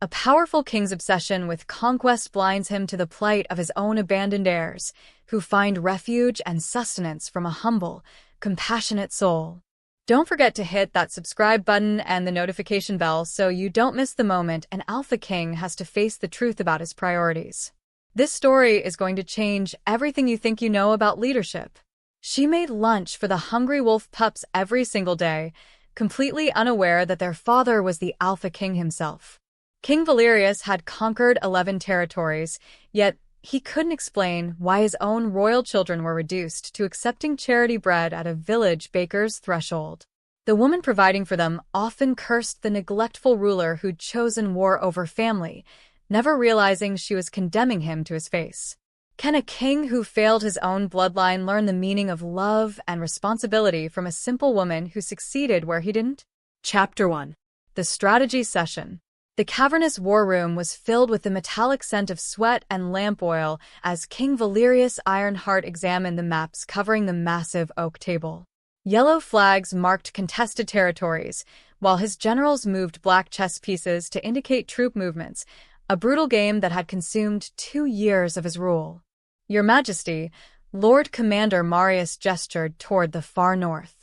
A powerful king's obsession with conquest blinds him to the plight of his own abandoned heirs, who find refuge and sustenance from a humble, compassionate soul. Don't forget to hit that subscribe button and the notification bell so you don't miss the moment an Alpha King has to face the truth about his priorities. This story is going to change everything you think you know about leadership. She made lunch for the hungry wolf pups every single day, completely unaware that their father was the Alpha King himself. King Valerius had conquered 11 territories, yet he couldn't explain why his own royal children were reduced to accepting charity bread at a village baker's threshold. The woman providing for them often cursed the neglectful ruler who'd chosen war over family, never realizing she was condemning him to his face. Can a king who failed his own bloodline learn the meaning of love and responsibility from a simple woman who succeeded where he didn't? Chapter 1. The Strategy Session. The cavernous war room was filled with the metallic scent of sweat and lamp oil as King Valerius Ironheart examined the maps covering the massive oak table. Yellow flags marked contested territories, while his generals moved black chess pieces to indicate troop movements, a brutal game that had consumed 2 years of his rule. Your Majesty, Lord Commander Marius gestured toward the far north.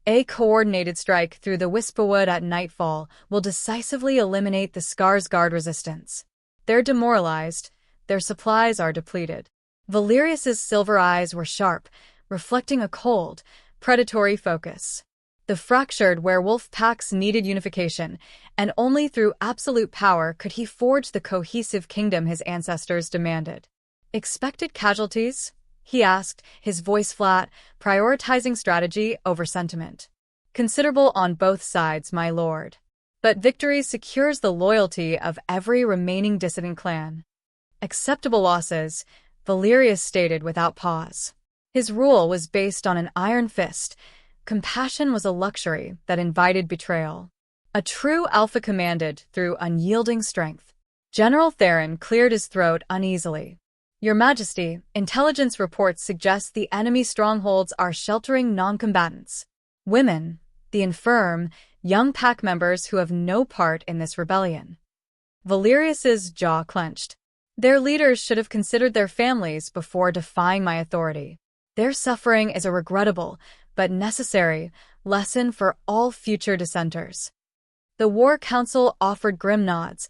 A coordinated strike through the Wispawood at nightfall will decisively eliminate the Skarsgård resistance. They're demoralized, their supplies are depleted. Valerius's silver eyes were sharp, reflecting a cold, predatory focus. The fractured werewolf packs needed unification, and only through absolute power could he forge the cohesive kingdom his ancestors demanded. Expected casualties? He asked, his voice flat, prioritizing strategy over sentiment. Considerable on both sides, my lord. But victory secures the loyalty of every remaining dissident clan. Acceptable losses, Valerius stated without pause. His rule was based on an iron fist. Compassion was a luxury that invited betrayal. A true alpha commanded through unyielding strength. General Theron cleared his throat uneasily. Your Majesty, intelligence reports suggest the enemy strongholds are sheltering non-combatants. Women, the infirm, young pack members who have no part in this rebellion. Valerius's jaw clenched. Their leaders should have considered their families before defying my authority. Their suffering is a regrettable, but necessary, lesson for all future dissenters. The War Council offered grim nods,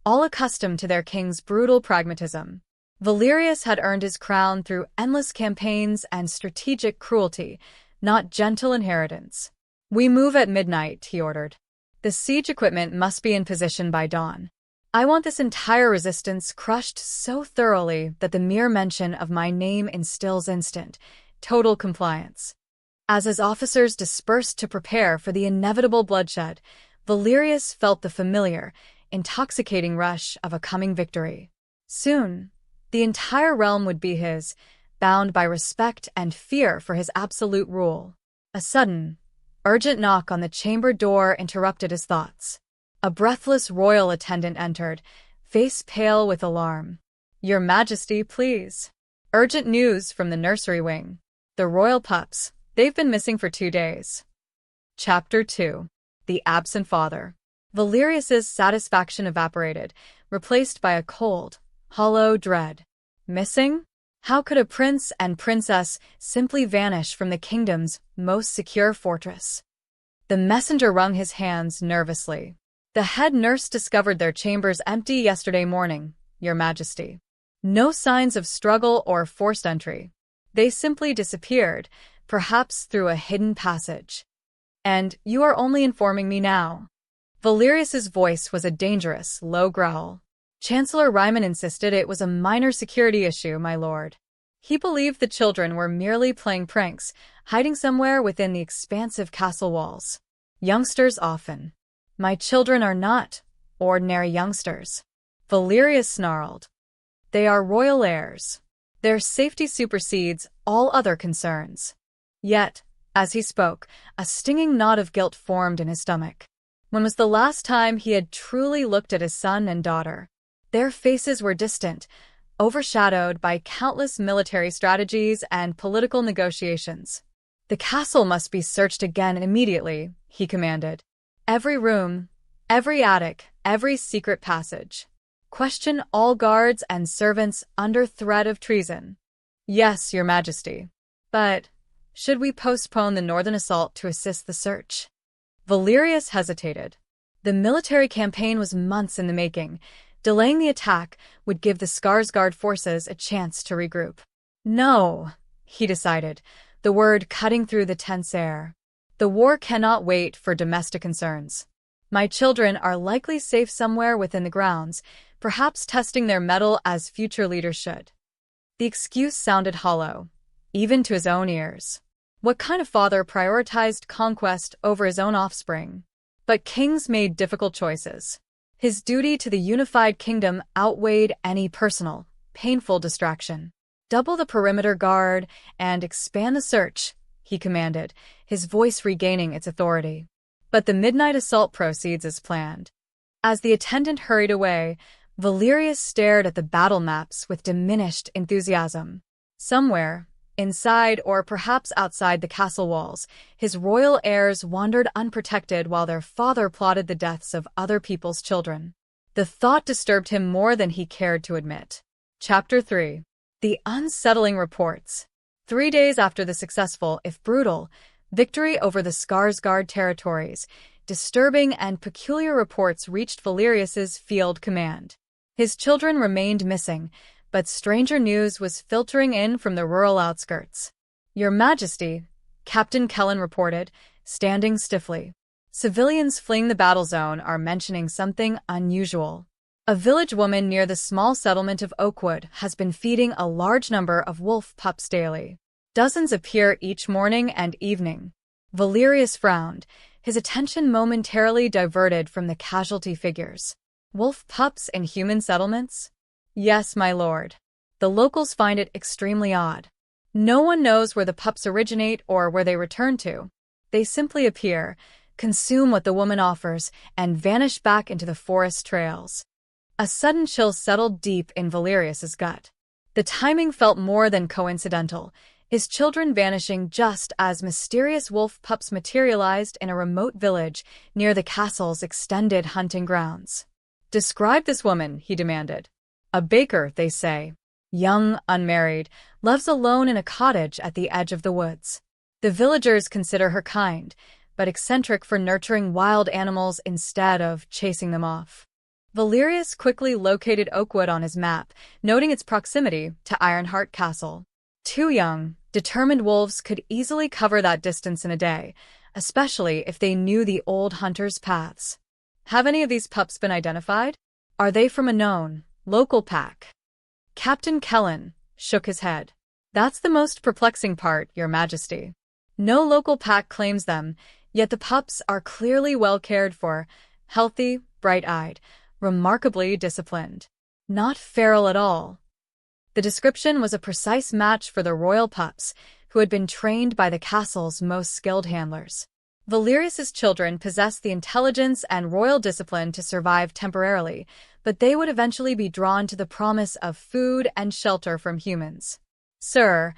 all accustomed to their king's brutal pragmatism. Valerius had earned his crown through endless campaigns and strategic cruelty, not gentle inheritance. We move at midnight, he ordered. The siege equipment must be in position by dawn. I want this entire resistance crushed so thoroughly that the mere mention of my name instills instant, total compliance. As his officers dispersed to prepare for the inevitable bloodshed, Valerius felt the familiar, intoxicating rush of a coming victory. Soon, the entire realm would be his, bound by respect and fear for his absolute rule. A sudden, urgent knock on the chamber door interrupted his thoughts. A breathless royal attendant entered, face pale with alarm. Your Majesty, please. Urgent news from the nursery wing. The royal pups, they've been missing for 2 days. Chapter 2. The Absent Father. Valerius's satisfaction evaporated, replaced by a cold, hollow dread. Missing? How could a prince and princess simply vanish from the kingdom's most secure fortress? The messenger wrung his hands nervously. The head nurse discovered their chambers empty yesterday morning, Your Majesty. No signs of struggle or forced entry. They simply disappeared, perhaps through a hidden passage. And you are only informing me now. Valerius's voice was a dangerous, low growl. Chancellor Ryman insisted it was a minor security issue, my lord. He believed the children were merely playing pranks, hiding somewhere within the expansive castle walls. Youngsters often. My children are not ordinary youngsters. Valerius snarled. They are royal heirs. Their safety supersedes all other concerns. Yet, as he spoke, a stinging knot of guilt formed in his stomach. When was the last time he had truly looked at his son and daughter? Their faces were distant, overshadowed by countless military strategies and political negotiations. The castle must be searched again immediately, he commanded. Every room, every attic, every secret passage. Question all guards and servants under threat of treason. Yes, Your Majesty. But should we postpone the northern assault to assist the search? Valerius hesitated. The military campaign was months in the making. Delaying the attack would give the Skarsgård forces a chance to regroup. No, he decided, the word cutting through the tense air. The war cannot wait for domestic concerns. My children are likely safe somewhere within the grounds, perhaps testing their mettle as future leaders should. The excuse sounded hollow, even to his own ears. What kind of father prioritized conquest over his own offspring? But kings made difficult choices. His duty to the unified kingdom outweighed any personal, painful distraction. Double the perimeter guard and expand the search, he commanded, his voice regaining its authority. But the midnight assault proceeds as planned. As the attendant hurried away, Valerius stared at the battle maps with diminished enthusiasm. Somewhere, inside or perhaps outside the castle walls, his royal heirs wandered unprotected while their father plotted the deaths of other people's children. The thought disturbed him more than he cared to admit. Chapter 3. The Unsettling Reports. 3 days after the successful, if brutal, victory over the Skarsgård territories, disturbing and peculiar reports reached Valerius's field command. His children remained missing, but stranger news was filtering in from the rural outskirts. Your Majesty, Captain Kellen reported, standing stiffly. Civilians fleeing the battle zone are mentioning something unusual. A village woman near the small settlement of Oakwood has been feeding a large number of wolf pups daily. Dozens appear each morning and evening. Valerius frowned, his attention momentarily diverted from the casualty figures. Wolf pups in human settlements? Yes, my lord. The locals find it extremely odd. No one knows where the pups originate or where they return to. They simply appear, consume what the woman offers, and vanish back into the forest trails. A sudden chill settled deep in Valerius's gut. The timing felt more than coincidental, his children vanishing just as mysterious wolf pups materialized in a remote village near the castle's extended hunting grounds. Describe this woman, he demanded. A baker, they say. Young, unmarried, lives alone in a cottage at the edge of the woods. The villagers consider her kind, but eccentric for nurturing wild animals instead of chasing them off. Valerius quickly located Oakwood on his map, noting its proximity to Ironheart Castle. 2 young, determined wolves could easily cover that distance in a day, especially if they knew the old hunter's paths. Have any of these pups been identified? Are they from a known, local pack? Captain Kellen shook his head. That's the most perplexing part, Your Majesty. No local pack claims them, yet the pups are clearly well cared for, healthy, bright-eyed, remarkably disciplined. Not feral at all. The description was a precise match for the royal pups, who had been trained by the castle's most skilled handlers. Valerius's children possessed the intelligence and royal discipline to survive temporarily, but they would eventually be drawn to the promise of food and shelter from humans. Sir,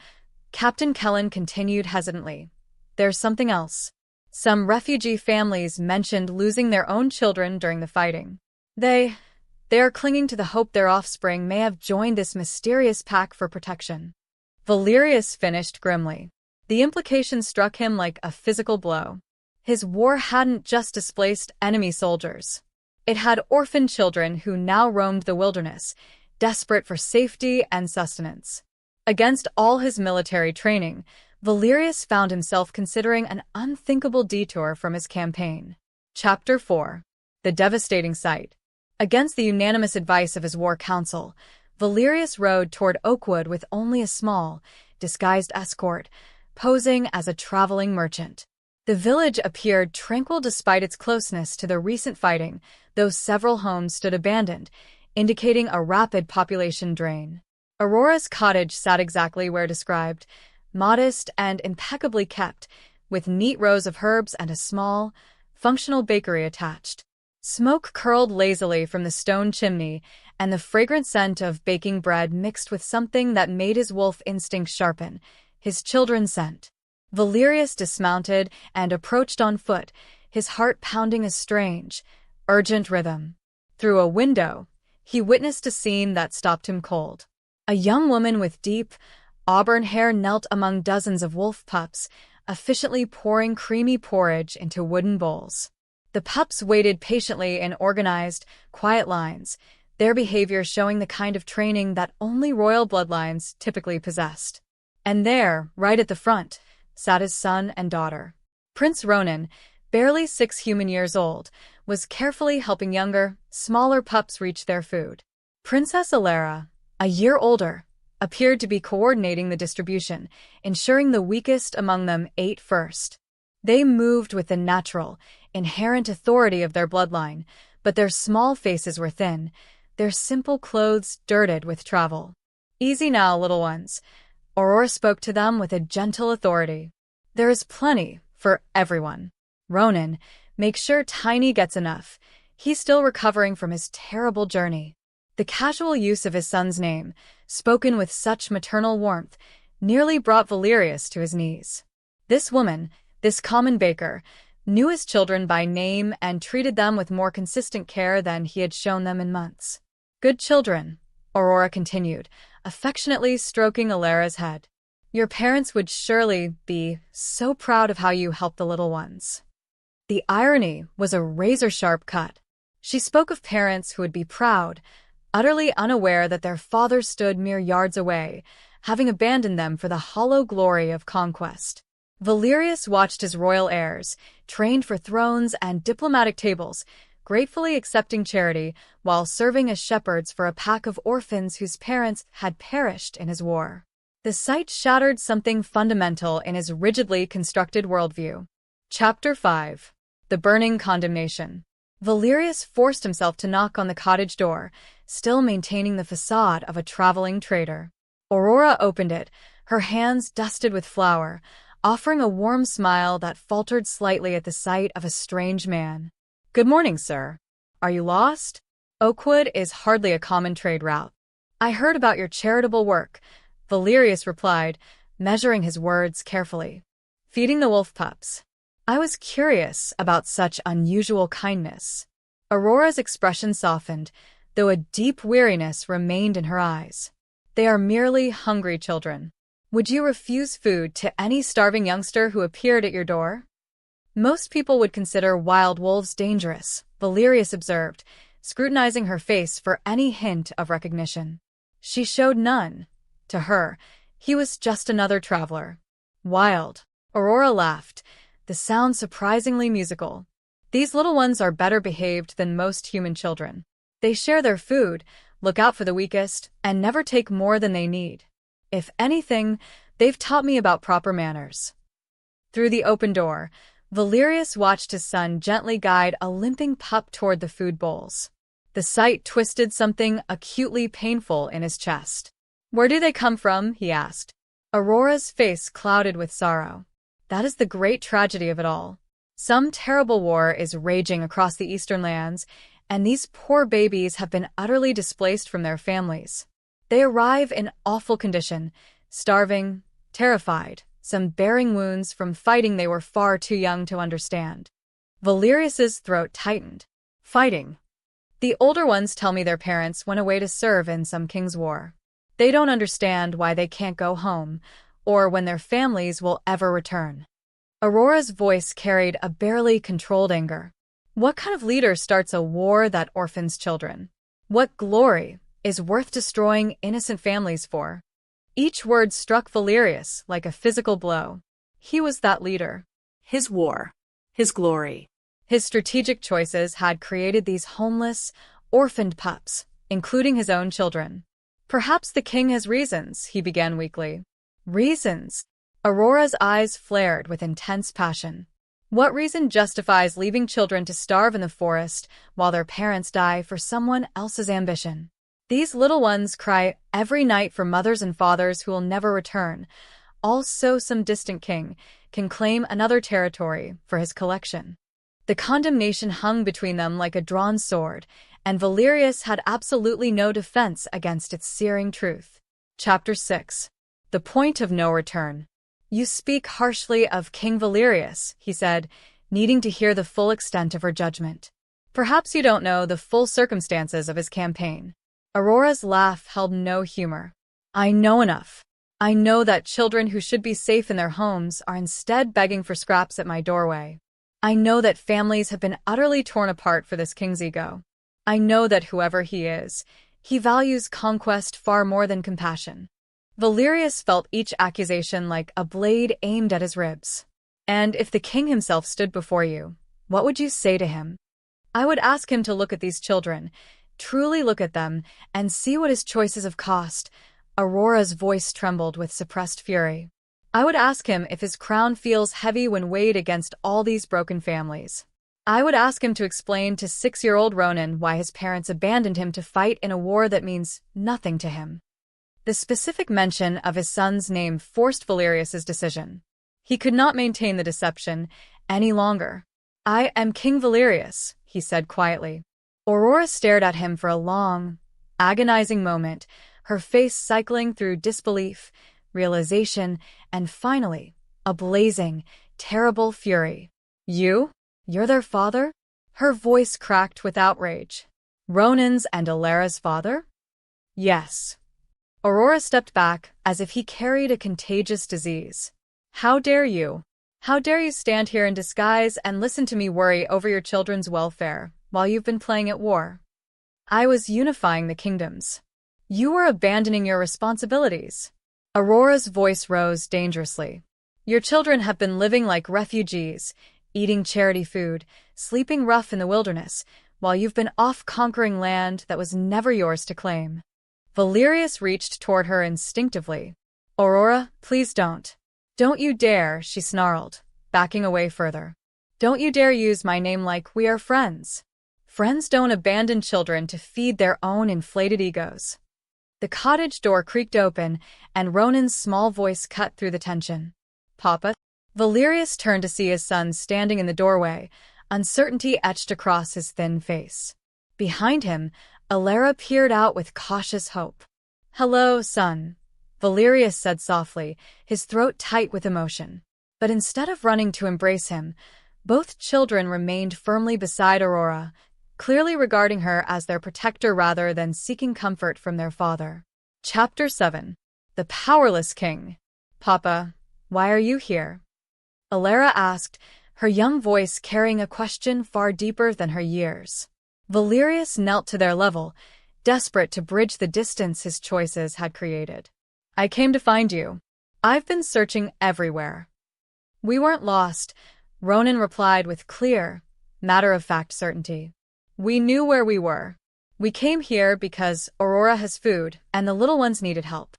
Captain Kellen continued hesitantly, there's something else. Some refugee families mentioned losing their own children during the fighting. They are clinging to the hope their offspring may have joined this mysterious pack for protection. Valerius finished grimly. The implication struck him like a physical blow. His war hadn't just displaced enemy soldiers. It had orphaned children who now roamed the wilderness, desperate for safety and sustenance. Against all his military training, Valerius found himself considering an unthinkable detour from his campaign. Chapter 4. The Devastating Sight. Against the unanimous advice of his war council, Valerius rode toward Oakwood with only a small, disguised escort, posing as a traveling merchant. The village appeared tranquil despite its closeness to the recent fighting, though several homes stood abandoned, indicating a rapid population drain. Aurora's cottage sat exactly where described, modest and impeccably kept, with neat rows of herbs and a small, functional bakery attached. Smoke curled lazily from the stone chimney, and the fragrant scent of baking bread mixed with something that made his wolf instinct sharpen, his children's scent. Valerius dismounted and approached on foot, his heart pounding a strange, urgent rhythm. Through a window, he witnessed a scene that stopped him cold. A young woman with deep, auburn hair knelt among dozens of wolf pups, efficiently pouring creamy porridge into wooden bowls. The pups waited patiently in organized, quiet lines, their behavior showing the kind of training that only royal bloodlines typically possessed. And there, right at the front, sat his son and daughter. Prince Ronan, barely 6 human years old, was carefully helping younger, smaller pups reach their food. Princess Aurora, a year older, appeared to be coordinating the distribution, ensuring the weakest among them ate first. They moved with the natural, inherent authority of their bloodline, but their small faces were thin, their simple clothes dirted with travel. "Easy now, little ones," Aurora spoke to them with a gentle authority. "There is plenty for everyone. Ronan, make sure Tiny gets enough. He's still recovering from his terrible journey." The casual use of his son's name, spoken with such maternal warmth, nearly brought Valerius to his knees. This woman, this common baker, knew his children by name and treated them with more consistent care than he had shown them in months. "Good children," Aurora continued, affectionately stroking Aurora's head. "Your parents would surely be so proud of how you help the little ones." The irony was a razor-sharp cut. She spoke of parents who would be proud, utterly unaware that their fathers stood mere yards away, having abandoned them for the hollow glory of conquest. Valerius watched his royal heirs, trained for thrones and diplomatic tables, gratefully accepting charity while serving as shepherds for a pack of orphans whose parents had perished in his war. The sight shattered something fundamental in his rigidly constructed worldview. Chapter 5. The Burning Condemnation. Valerius forced himself to knock on the cottage door, still maintaining the facade of a traveling trader. Aurora opened it, her hands dusted with flour, offering a warm smile that faltered slightly at the sight of a strange man. "Good morning, sir. Are you lost? Oakwood is hardly a common trade route." "I heard about your charitable work," Valerius replied, measuring his words carefully. "Feeding the wolf pups. I was curious about such unusual kindness." Aurora's expression softened, though a deep weariness remained in her eyes. "They are merely hungry children. Would you refuse food to any starving youngster who appeared at your door?" "Most people would consider wild wolves dangerous," Valerius observed, scrutinizing her face for any hint of recognition. She showed none. To her, he was just another traveler. "Wild," Aurora laughed, the sound surprisingly musical. "These little ones are better behaved than most human children. They share their food, look out for the weakest, and never take more than they need. If anything, they've taught me about proper manners." Through the open door, Valerius watched his son gently guide a limping pup toward the food bowls. The sight twisted something acutely painful in his chest. "Where do they come from?" he asked. Aurora's face clouded with sorrow. "That is the great tragedy of it all. Some terrible war is raging across the eastern lands, and these poor babies have been utterly displaced from their families. They arrive in awful condition, starving, terrified, some bearing wounds from fighting they were far too young to understand." Valerius's throat tightened. "Fighting. The older ones tell me their parents went away to serve in some king's war. They don't understand why they can't go home, or when their families will ever return." Aurora's voice carried a barely controlled anger. "What kind of leader starts a war that orphans children? What glory is worth destroying innocent families for?" Each word struck Valerius like a physical blow. He was that leader. His war, his glory. His strategic choices had created these homeless, orphaned pups, including his own children. "Perhaps the king has reasons," he began weakly. "Reasons?" Aurora's eyes flared with intense passion. "What reason justifies leaving children to starve in the forest while their parents die for someone else's ambition? These little ones cry every night for mothers and fathers who will never return, all so some distant king can claim another territory for his collection." The condemnation hung between them like a drawn sword, and Valerius had absolutely no defense against its searing truth. Chapter 6. The Point of No Return. "You speak harshly of King Valerius," he said, needing to hear the full extent of her judgment. Perhaps you don't know the full circumstances of his campaign. Aurora's laugh held no humor. I know enough. I know that children who should be safe in their homes are instead begging for scraps at my doorway. I know that families have been utterly torn apart for this king's ego. I know that whoever he is, he values conquest far more than compassion. Valerius felt each accusation like a blade aimed at his ribs. And if the king himself stood before you, what would you say to him? I would ask him to look at these children, truly look at them, and see what his choices have cost. Aurora's voice trembled with suppressed fury. I would ask him if his crown feels heavy when weighed against all these broken families. I would ask him to explain to 6-year-old Ronan why his parents abandoned him to fight in a war that means nothing to him. The specific mention of his son's name forced Valerius's decision. He could not maintain the deception any longer. I am King Valerius, he said quietly. Aurora stared at him for a long, agonizing moment, her face cycling through disbelief, realization, and finally, a blazing, terrible fury. You're their father? Her voice cracked with outrage. Ronan's and Alara's father? Yes. Aurora stepped back as if he carried a contagious disease. How dare you? How dare you stand here in disguise and listen to me worry over your children's welfare while you've been playing at war? I was unifying the kingdoms. You were abandoning your responsibilities. Aurora's voice rose dangerously. Your children have been living like refugees, eating charity food, sleeping rough in the wilderness, while you've been off conquering land that was never yours to claim. Valerius reached toward her instinctively. Aurora, please don't. Don't you dare, she snarled, backing away further. Don't you dare use my name like we are friends. Friends don't abandon children to feed their own inflated egos. The cottage door creaked open, and Ronan's small voice cut through the tension. Papa? Valerius turned to see his son standing in the doorway, uncertainty etched across his thin face. Behind him, Alara peered out with cautious hope. Hello, son, Valerius said softly, his throat tight with emotion. But instead of running to embrace him, both children remained firmly beside Aurora, clearly regarding her as their protector rather than seeking comfort from their father. Chapter 7. The Powerless King. Papa, why are you here? Alara asked, her young voice carrying a question far deeper than her years. Valerius knelt to their level, desperate to bridge the distance his choices had created. I came to find you. I've been searching everywhere. We weren't lost, Ronan replied with clear, matter-of-fact certainty. We knew where we were. We came here because Aurora has food, and the little ones needed help.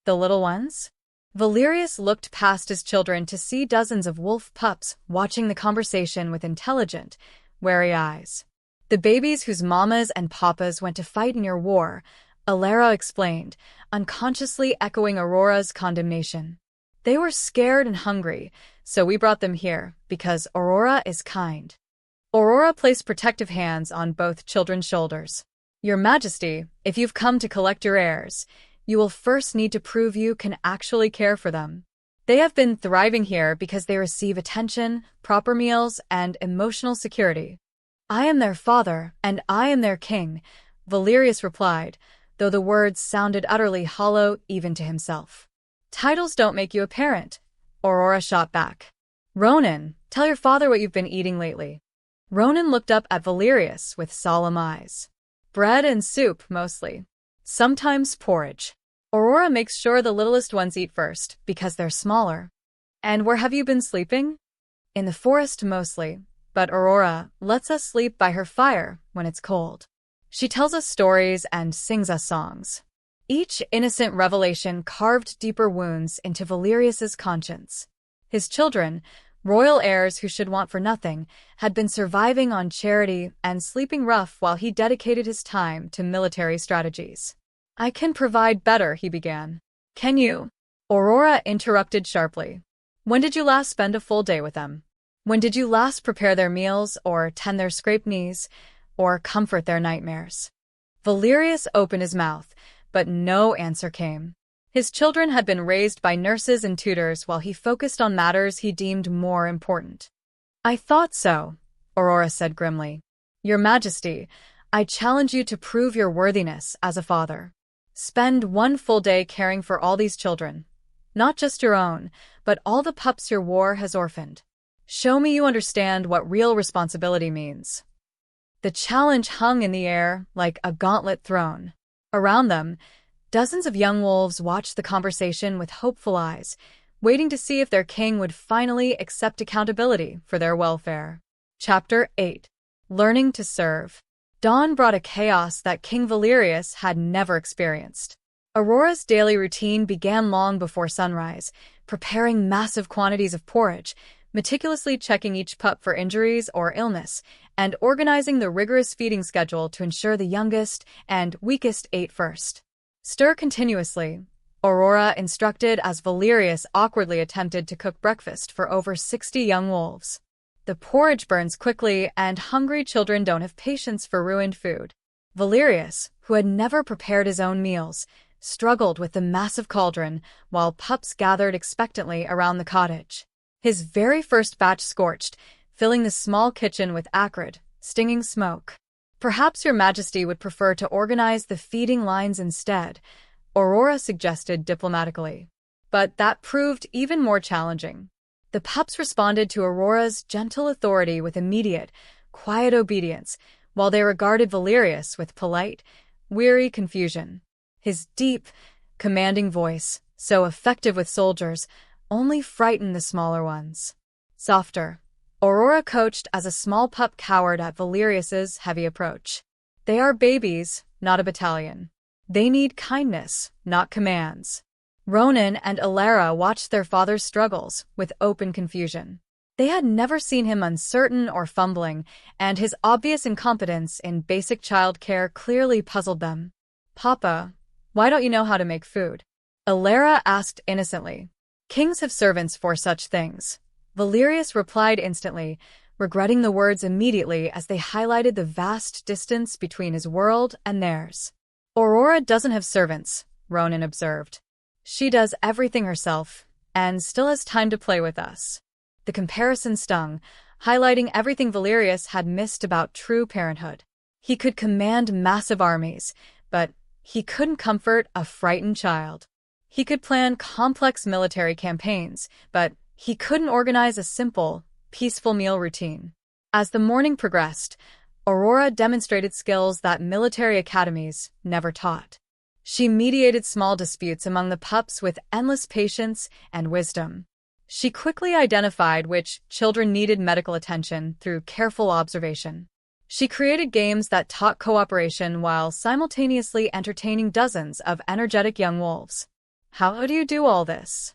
The little ones? Valerius looked past his children to see dozens of wolf pups watching the conversation with intelligent, wary eyes. The babies whose mamas and papas went to fight in your war, Alara explained, unconsciously echoing Aurora's condemnation. They were scared and hungry, so we brought them here, because Aurora is kind. Aurora placed protective hands on both children's shoulders. Your Majesty, if you've come to collect your heirs, you will first need to prove you can actually care for them. They have been thriving here because they receive attention, proper meals, and emotional security. I am their father, and I am their king, Valerius replied, though the words sounded utterly hollow even to himself. Titles don't make you a parent, Aurora shot back. Ronan, tell your father what you've been eating lately. Ronan looked up at Valerius with solemn eyes. Bread and soup, mostly. Sometimes porridge. Aurora makes sure the littlest ones eat first, because they're smaller. And where have you been sleeping? In the forest mostly, but Aurora lets us sleep by her fire when it's cold. She tells us stories and sings us songs. Each innocent revelation carved deeper wounds into Valerius's conscience. His children, royal heirs who should want for nothing, had been surviving on charity and sleeping rough while he dedicated his time to military strategies. I can provide better, he began. Can you? Aurora interrupted sharply. When did you last spend a full day with them? When did you last prepare their meals or tend their scraped knees or comfort their nightmares? Valerius opened his mouth, but no answer came. His children had been raised by nurses and tutors while he focused on matters he deemed more important. I thought so, Aurora said grimly. Your Majesty, I challenge you to prove your worthiness as a father. Spend one full day caring for all these children. Not just your own, but all the pups your war has orphaned. Show me you understand what real responsibility means. The challenge hung in the air like a gauntlet thrown. Around them, dozens of young wolves watched the conversation with hopeful eyes, waiting to see if their king would finally accept accountability for their welfare. Chapter 8. Learning to Serve. Dawn brought a chaos that King Valerius had never experienced. Aurora's daily routine began long before sunrise, preparing massive quantities of porridge, meticulously checking each pup for injuries or illness, and organizing the rigorous feeding schedule to ensure the youngest and weakest ate first. Stir continuously, Aurora instructed as Valerius awkwardly attempted to cook breakfast for over 60 young wolves. The porridge burns quickly, and hungry children don't have patience for ruined food. Valerius, who had never prepared his own meals, struggled with the massive cauldron while pups gathered expectantly around the cottage. His very first batch scorched, filling the small kitchen with acrid, stinging smoke. Perhaps Your Majesty would prefer to organize the feeding lines instead, Aurora suggested diplomatically. But that proved even more challenging. The pups responded to Aurora's gentle authority with immediate, quiet obedience, while they regarded Valerius with polite, weary confusion. His deep, commanding voice, so effective with soldiers, only frightened the smaller ones. Softer, Aurora coached as a small pup cowered at Valerius's heavy approach. They are babies, not a battalion. They need kindness, not commands. Ronan and Alara watched their father's struggles with open confusion. They had never seen him uncertain or fumbling, and his obvious incompetence in basic child care clearly puzzled them. "Papa, why don't you know how to make food?" Alara asked innocently. "Kings have servants for such things," Valerius replied instantly, regretting the words immediately as they highlighted the vast distance between his world and theirs. "Aurora doesn't have servants," Ronan observed. "She does everything herself, and still has time to play with us." The comparison stung, highlighting everything Valerius had missed about true parenthood. He could command massive armies, but he couldn't comfort a frightened child. He could plan complex military campaigns, but he couldn't organize a simple, peaceful meal routine. As the morning progressed, Aurora demonstrated skills that military academies never taught. She mediated small disputes among the pups with endless patience and wisdom. She quickly identified which children needed medical attention through careful observation. She created games that taught cooperation while simultaneously entertaining dozens of energetic young wolves. "How do you do all this?"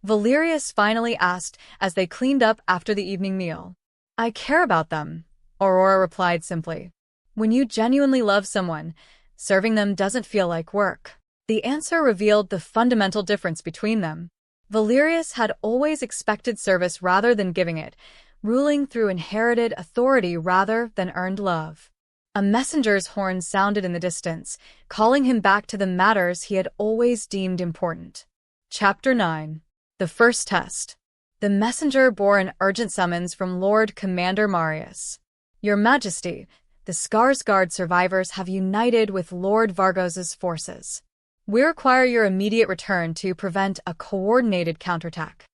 Valerius finally asked as they cleaned up after the evening meal. "I care about them," Aurora replied simply. "When you genuinely love someone, serving them doesn't feel like work." The answer revealed the fundamental difference between them. Valerius had always expected service rather than giving it, ruling through inherited authority rather than earned love. A messenger's horn sounded in the distance, calling him back to the matters he had always deemed important. Chapter 9. The First Test. The messenger bore an urgent summons from Lord Commander Marius. "Your Majesty, the Skarsgård survivors have united with Lord Vargos's forces. We require your immediate return to prevent a coordinated counterattack."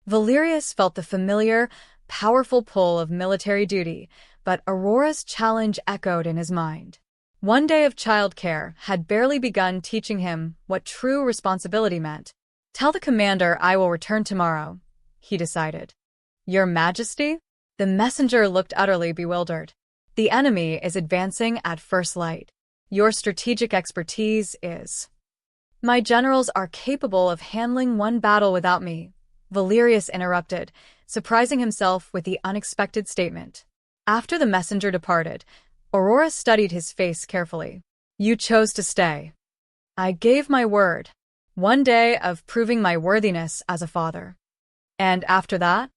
Valerius felt the familiar, powerful pull of military duty, but Aurora's challenge echoed in his mind. One day of childcare had barely begun teaching him what true responsibility meant. "Tell the commander I will return tomorrow," he decided. "Your Majesty?" The messenger looked utterly bewildered. "The enemy is advancing at first light. Your strategic expertise is—" "My generals are capable of handling one battle without me," Valerius interrupted, surprising himself with the unexpected statement. After the messenger departed, Aurora studied his face carefully. "You chose to stay." "I gave my word. One day of proving my worthiness as a father." "And after that?"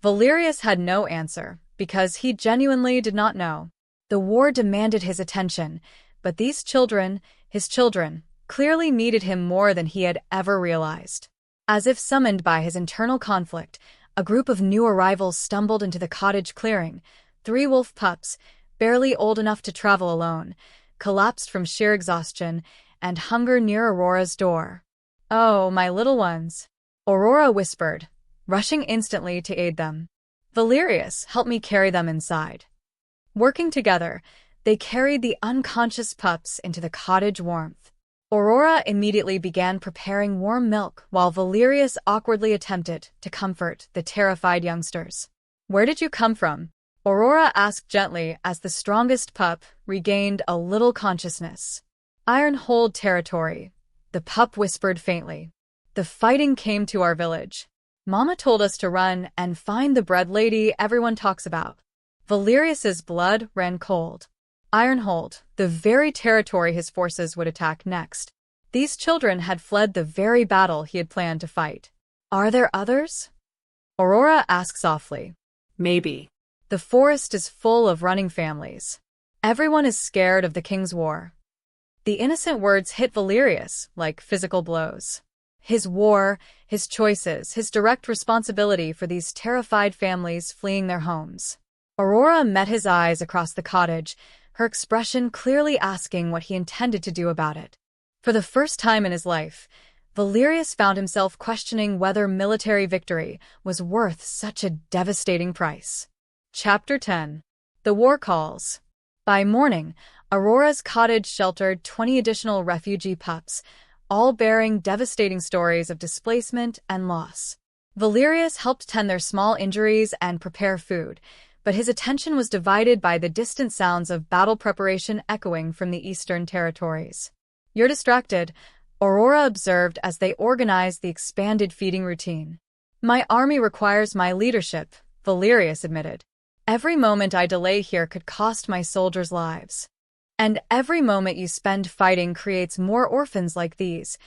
Valerius had no answer, because he genuinely did not know. The war demanded his attention, but these children, his children, clearly needed him more than he had ever realized. As if summoned by his internal conflict, a group of new arrivals stumbled into the cottage clearing, 3 wolf pups, barely old enough to travel alone, collapsed from sheer exhaustion and hunger near Aurora's door. "Oh, my little ones," Aurora whispered, rushing instantly to aid them. "Valerius, help me carry them inside." Working together, they carried the unconscious pups into the cottage warmth. Aurora immediately began preparing warm milk while Valerius awkwardly attempted to comfort the terrified youngsters. "Where did you come from?" Aurora asked gently as the strongest pup regained a little consciousness. "Ironhold territory," the pup whispered faintly. "The fighting came to our village. Mama told us to run and find the bread lady everyone talks about." Valerius's blood ran cold. Ironhold, the very territory his forces would attack next. These children had fled the very battle he had planned to fight. "Are there others?" Aurora asked softly. "Maybe." "The forest is full of running families. Everyone is scared of the king's war." The innocent words hit Valerius like physical blows. His war, his choices, his direct responsibility for these terrified families fleeing their homes. Aurora met his eyes across the cottage, her expression clearly asking what he intended to do about it. For the first time in his life, Valerius found himself questioning whether military victory was worth such a devastating price. Chapter 10. The War Calls. By morning, Aurora's cottage sheltered 20 additional refugee pups, all bearing devastating stories of displacement and loss. Valerius helped tend their small injuries and prepare food, but his attention was divided by the distant sounds of battle preparation echoing from the eastern territories. "You're distracted," Aurora observed as they organized the expanded feeding routine. "My army requires my leadership," Valerius admitted. "Every moment I delay here could cost my soldiers' lives. And every moment you spend fighting creates more orphans like these,"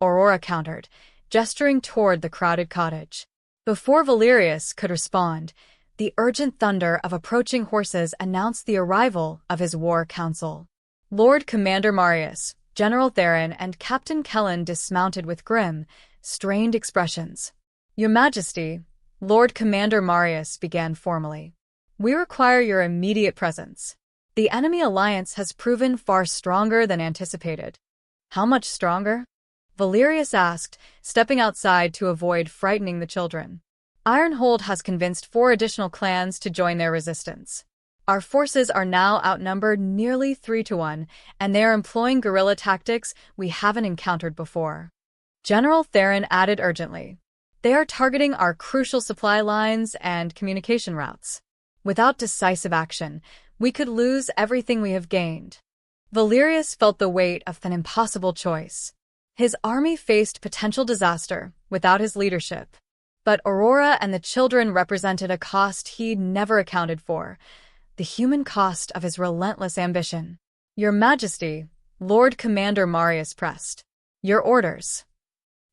Aurora countered, gesturing toward the crowded cottage. Before Valerius could respond, the urgent thunder of approaching horses announced the arrival of his war council. Lord Commander Marius, General Theron, and Captain Kellen dismounted with grim, strained expressions. "Your Majesty," Lord Commander Marius began formally, "we require your immediate presence. The enemy alliance has proven far stronger than anticipated." "How much stronger?" Valerius asked, stepping outside to avoid frightening the children. "Ironhold has convinced 4 additional clans to join their resistance. Our forces are now outnumbered nearly 3-1, and they are employing guerrilla tactics we haven't encountered before." General Theron added urgently. "They are targeting our crucial supply lines and communication routes. Without decisive action, we could lose everything we have gained." Valerius felt the weight of an impossible choice. His army faced potential disaster without his leadership. But Aurora and the children represented a cost he'd never accounted for, the human cost of his relentless ambition. "Your Majesty," Lord Commander Marius pressed. "Your orders."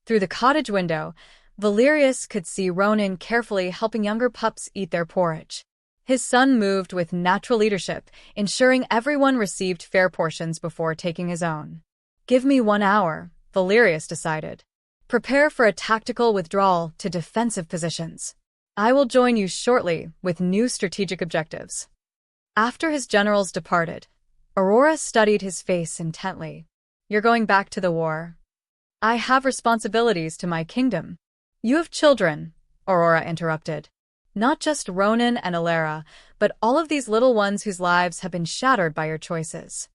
Through the cottage window, Valerius could see Ronan carefully helping younger pups eat their porridge. His son moved with natural leadership, ensuring everyone received fair portions before taking his own. "Give me 1 hour," Valerius decided. "Prepare for a tactical withdrawal to defensive positions. I will join you shortly with new strategic objectives." After his generals departed, Aurora studied his face intently. "You're going back to the war." "I have responsibilities to my kingdom." "You have children," Aurora interrupted. "Not just Ronan and Alara, but all of these little ones whose lives have been shattered by your choices."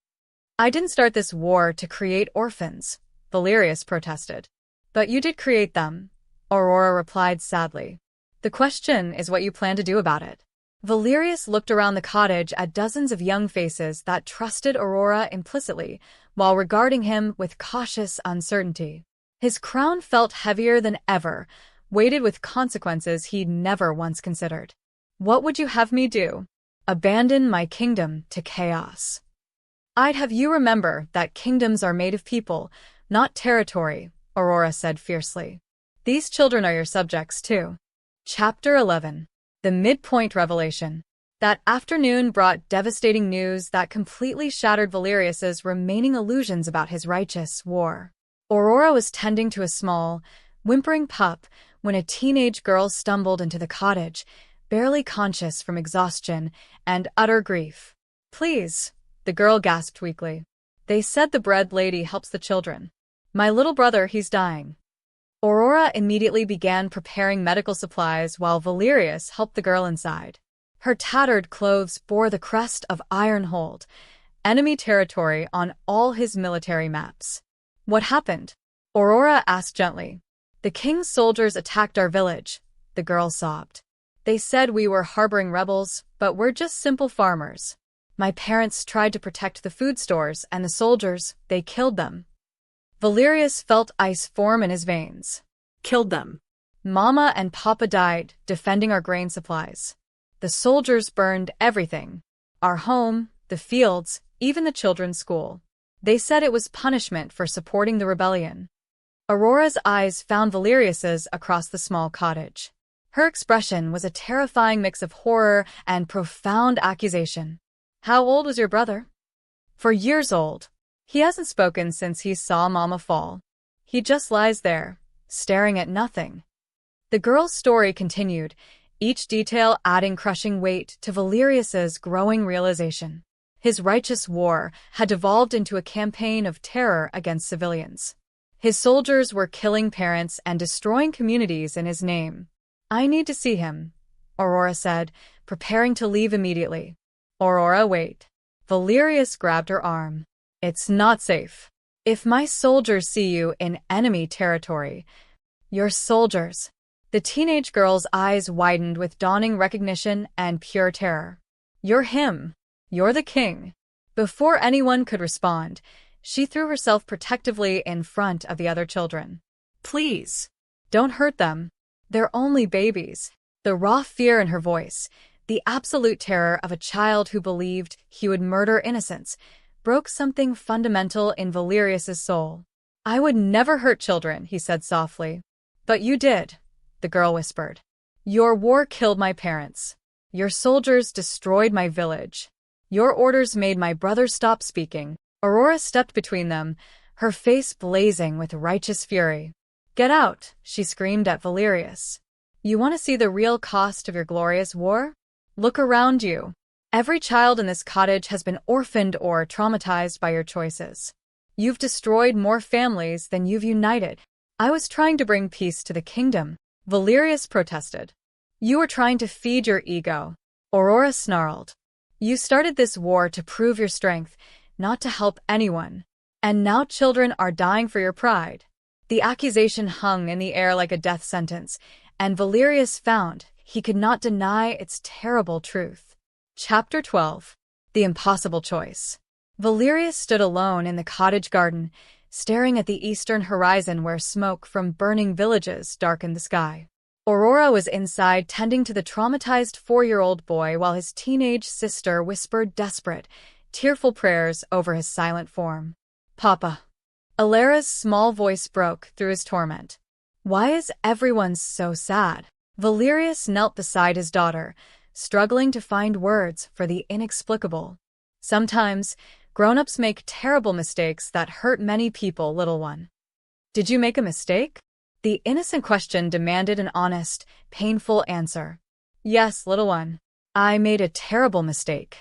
"I didn't start this war to create orphans," Valerius protested. "But you did create them," Aurora replied sadly. "The question is what you plan to do about it." Valerius looked around the cottage at dozens of young faces that trusted Aurora implicitly, while regarding him with cautious uncertainty. His crown felt heavier than ever, weighted with consequences he'd never once considered. "What would you have me do? Abandon my kingdom to chaos?" "I'd have you remember that kingdoms are made of people, not territory," Aurora said fiercely. "These children are your subjects, too." Chapter 11. The Midpoint Revelation. That afternoon brought devastating news that completely shattered Valerius's remaining illusions about his righteous war. Aurora was tending to a small, whimpering pup when a teenage girl stumbled into the cottage, barely conscious from exhaustion and utter grief. Please, the girl gasped weakly. They said the bread lady helps the children. My little brother, he's dying. Aurora immediately began preparing medical supplies while Valerius helped the girl inside. Her tattered clothes bore the crest of Ironhold, enemy territory on all his military maps. What happened? Aurora asked gently. The king's soldiers attacked our village, the girl sobbed. They said we were harboring rebels, but we're just simple farmers. My parents tried to protect the food stores, and the soldiers, they killed them. Valerius felt ice form in his veins. Killed them. Mama and Papa died, defending our grain supplies. The soldiers burned everything. Our home, the fields, even the children's school. They said it was punishment for supporting the rebellion. Aurora's eyes found Valerius's across the small cottage. Her expression was a terrifying mix of horror and profound accusation. How old was your brother? 4 years old. He hasn't spoken since he saw Mama fall. He just lies there, staring at nothing. The girl's story continued, each detail adding crushing weight to Valerius's growing realization. His righteous war had devolved into a campaign of terror against civilians. His soldiers were killing parents and destroying communities in his name. I need to see him, Aurora said, preparing to leave immediately. Aurora, wait. Valerius grabbed her arm. It's not safe. If my soldiers see you in enemy territory, your soldiers. The teenage girl's eyes widened with dawning recognition and pure terror. You're him. You're the king. Before anyone could respond, she threw herself protectively in front of the other children. Please, don't hurt them. They're only babies. The raw fear in her voice, the absolute terror of a child who believed he would murder innocents, broke something fundamental in Valerius's soul. I would never hurt children, he said softly. But you did, the girl whispered. Your war killed my parents. Your soldiers destroyed my village. Your orders made my brother stop speaking. Aurora stepped between them, her face blazing with righteous fury. Get out, she screamed at Valerius. You want to see the real cost of your glorious war? Look around you. Every child in this cottage has been orphaned or traumatized by your choices. You've destroyed more families than you've united. I was trying to bring peace to the kingdom, Valerius protested. You were trying to feed your ego, Aurora snarled. You started this war to prove your strength, not to help anyone. And now children are dying for your pride. The accusation hung in the air like a death sentence, and Valerius found he could not deny its terrible truth. Chapter 12. The Impossible Choice. Valerius stood alone in the cottage garden, staring at the eastern horizon where smoke from burning villages darkened the sky. Aurora was inside tending to the traumatized 4-year-old boy while his teenage sister whispered desperate, tearful prayers over his silent form. Papa. Alara's small voice broke through his torment. Why is everyone so sad? Valerius knelt beside his daughter, struggling to find words for the inexplicable. Sometimes, grown-ups make terrible mistakes that hurt many people, little one. Did you make a mistake? The innocent question demanded an honest, painful answer. Yes, little one. I made a terrible mistake.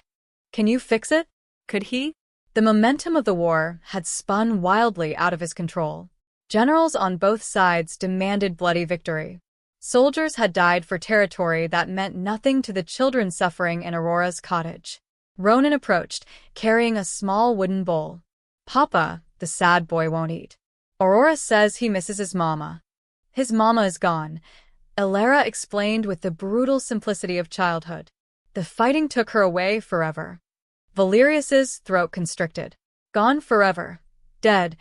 Can you fix it? Could he? The momentum of the war had spun wildly out of his control. Generals on both sides demanded bloody victory. Soldiers had died for territory that meant nothing to the children suffering in Aurora's cottage. Ronan approached, carrying a small wooden bowl. Papa, the sad boy won't eat. Aurora says he misses his mama. His mama is gone, Alara explained with the brutal simplicity of childhood. The fighting took her away forever. Valerius's throat constricted. Gone forever. Dead.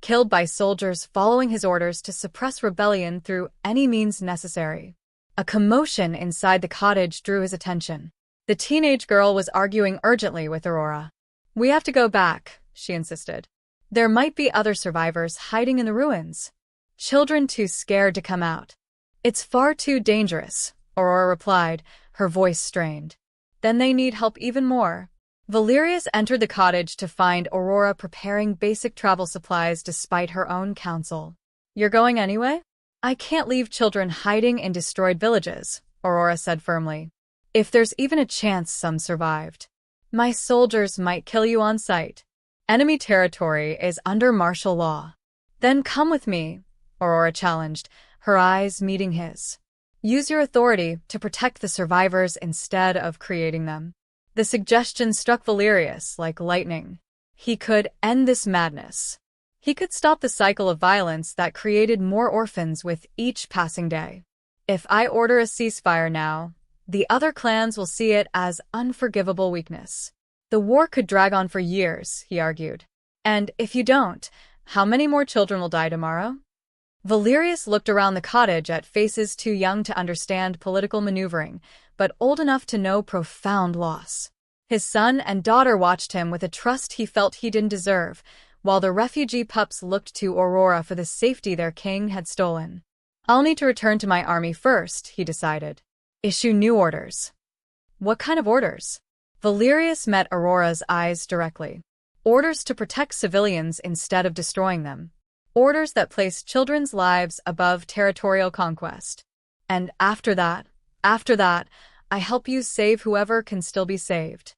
Killed by soldiers following his orders to suppress rebellion through any means necessary. A commotion inside the cottage drew his attention. The teenage girl was arguing urgently with Aurora. We have to go back, she insisted. There might be other survivors hiding in the ruins. Children too scared to come out. It's far too dangerous, Aurora replied, her voice strained. Then they need help even more. Valerius entered the cottage to find Aurora preparing basic travel supplies despite her own counsel. You're going anyway? I can't leave children hiding in destroyed villages, Aurora said firmly. If there's even a chance some survived. My soldiers might kill you on sight. Enemy territory is under martial law. Then come with me, Aurora challenged, her eyes meeting his. Use your authority to protect the survivors instead of creating them. The suggestion struck Valerius like lightning. He could end this madness. He could stop the cycle of violence that created more orphans with each passing day. If I order a ceasefire now, the other clans will see it as unforgivable weakness. The war could drag on for years, he argued. And if you don't, how many more children will die tomorrow? Valerius looked around the cottage at faces too young to understand political maneuvering, but old enough to know profound loss. His son and daughter watched him with a trust he felt he didn't deserve, while the refugee pups looked to Aurora for the safety their king had stolen. I'll need to return to my army first, he decided. Issue new orders. What kind of orders? Valerius met Aurora's eyes directly. Orders to protect civilians instead of destroying them. Orders that place children's lives above territorial conquest. And after that, I help you save whoever can still be saved.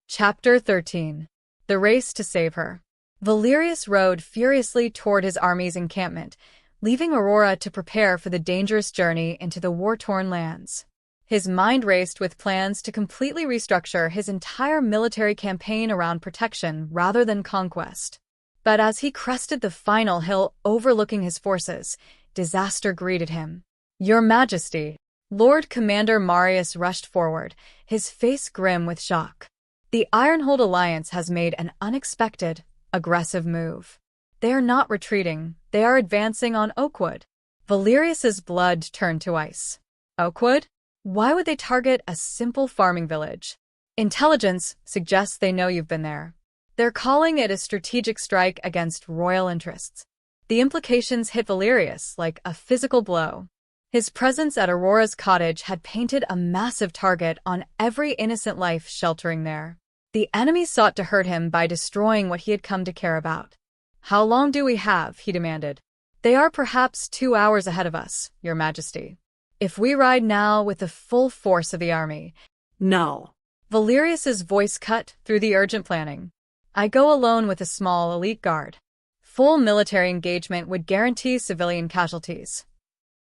Chapter 13. The Race to Save Her. Valerius rode furiously toward his army's encampment, leaving Aurora to prepare for the dangerous journey into the war-torn lands. His mind raced with plans to completely restructure his entire military campaign around protection rather than conquest. But as he crested the final hill overlooking his forces, disaster greeted him. Your Majesty! Lord Commander Marius rushed forward, his face grim with shock. The Ironhold Alliance has made an unexpected, aggressive move. They are not retreating, they are advancing on Oakwood. Valerius's blood turned to ice. Oakwood? Why would they target a simple farming village? Intelligence suggests they know you've been there. They're calling it a strategic strike against royal interests. The implications hit Valerius like a physical blow. His presence at Aurora's cottage had painted a massive target on every innocent life sheltering there. The enemy sought to hurt him by destroying what he had come to care about. How long do we have? He demanded. They are perhaps 2 hours ahead of us, Your Majesty. If we ride now with the full force of the army. No. Valerius's voice cut through the urgent planning. I go alone with a small elite guard. Full military engagement would guarantee civilian casualties.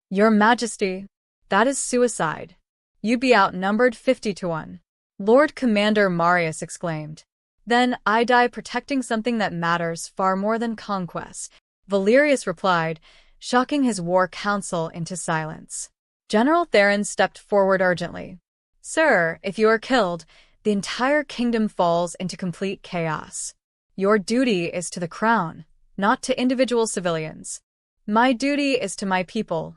Your Majesty, that is suicide. You'd be outnumbered 50-1. Lord Commander Marius exclaimed. Then I die protecting something that matters far more than conquest, Valerius replied, shocking his war council into silence. General Theron stepped forward urgently. Sir, if you are killed, the entire kingdom falls into complete chaos. Your duty is to the crown, not to individual civilians. My duty is to my people,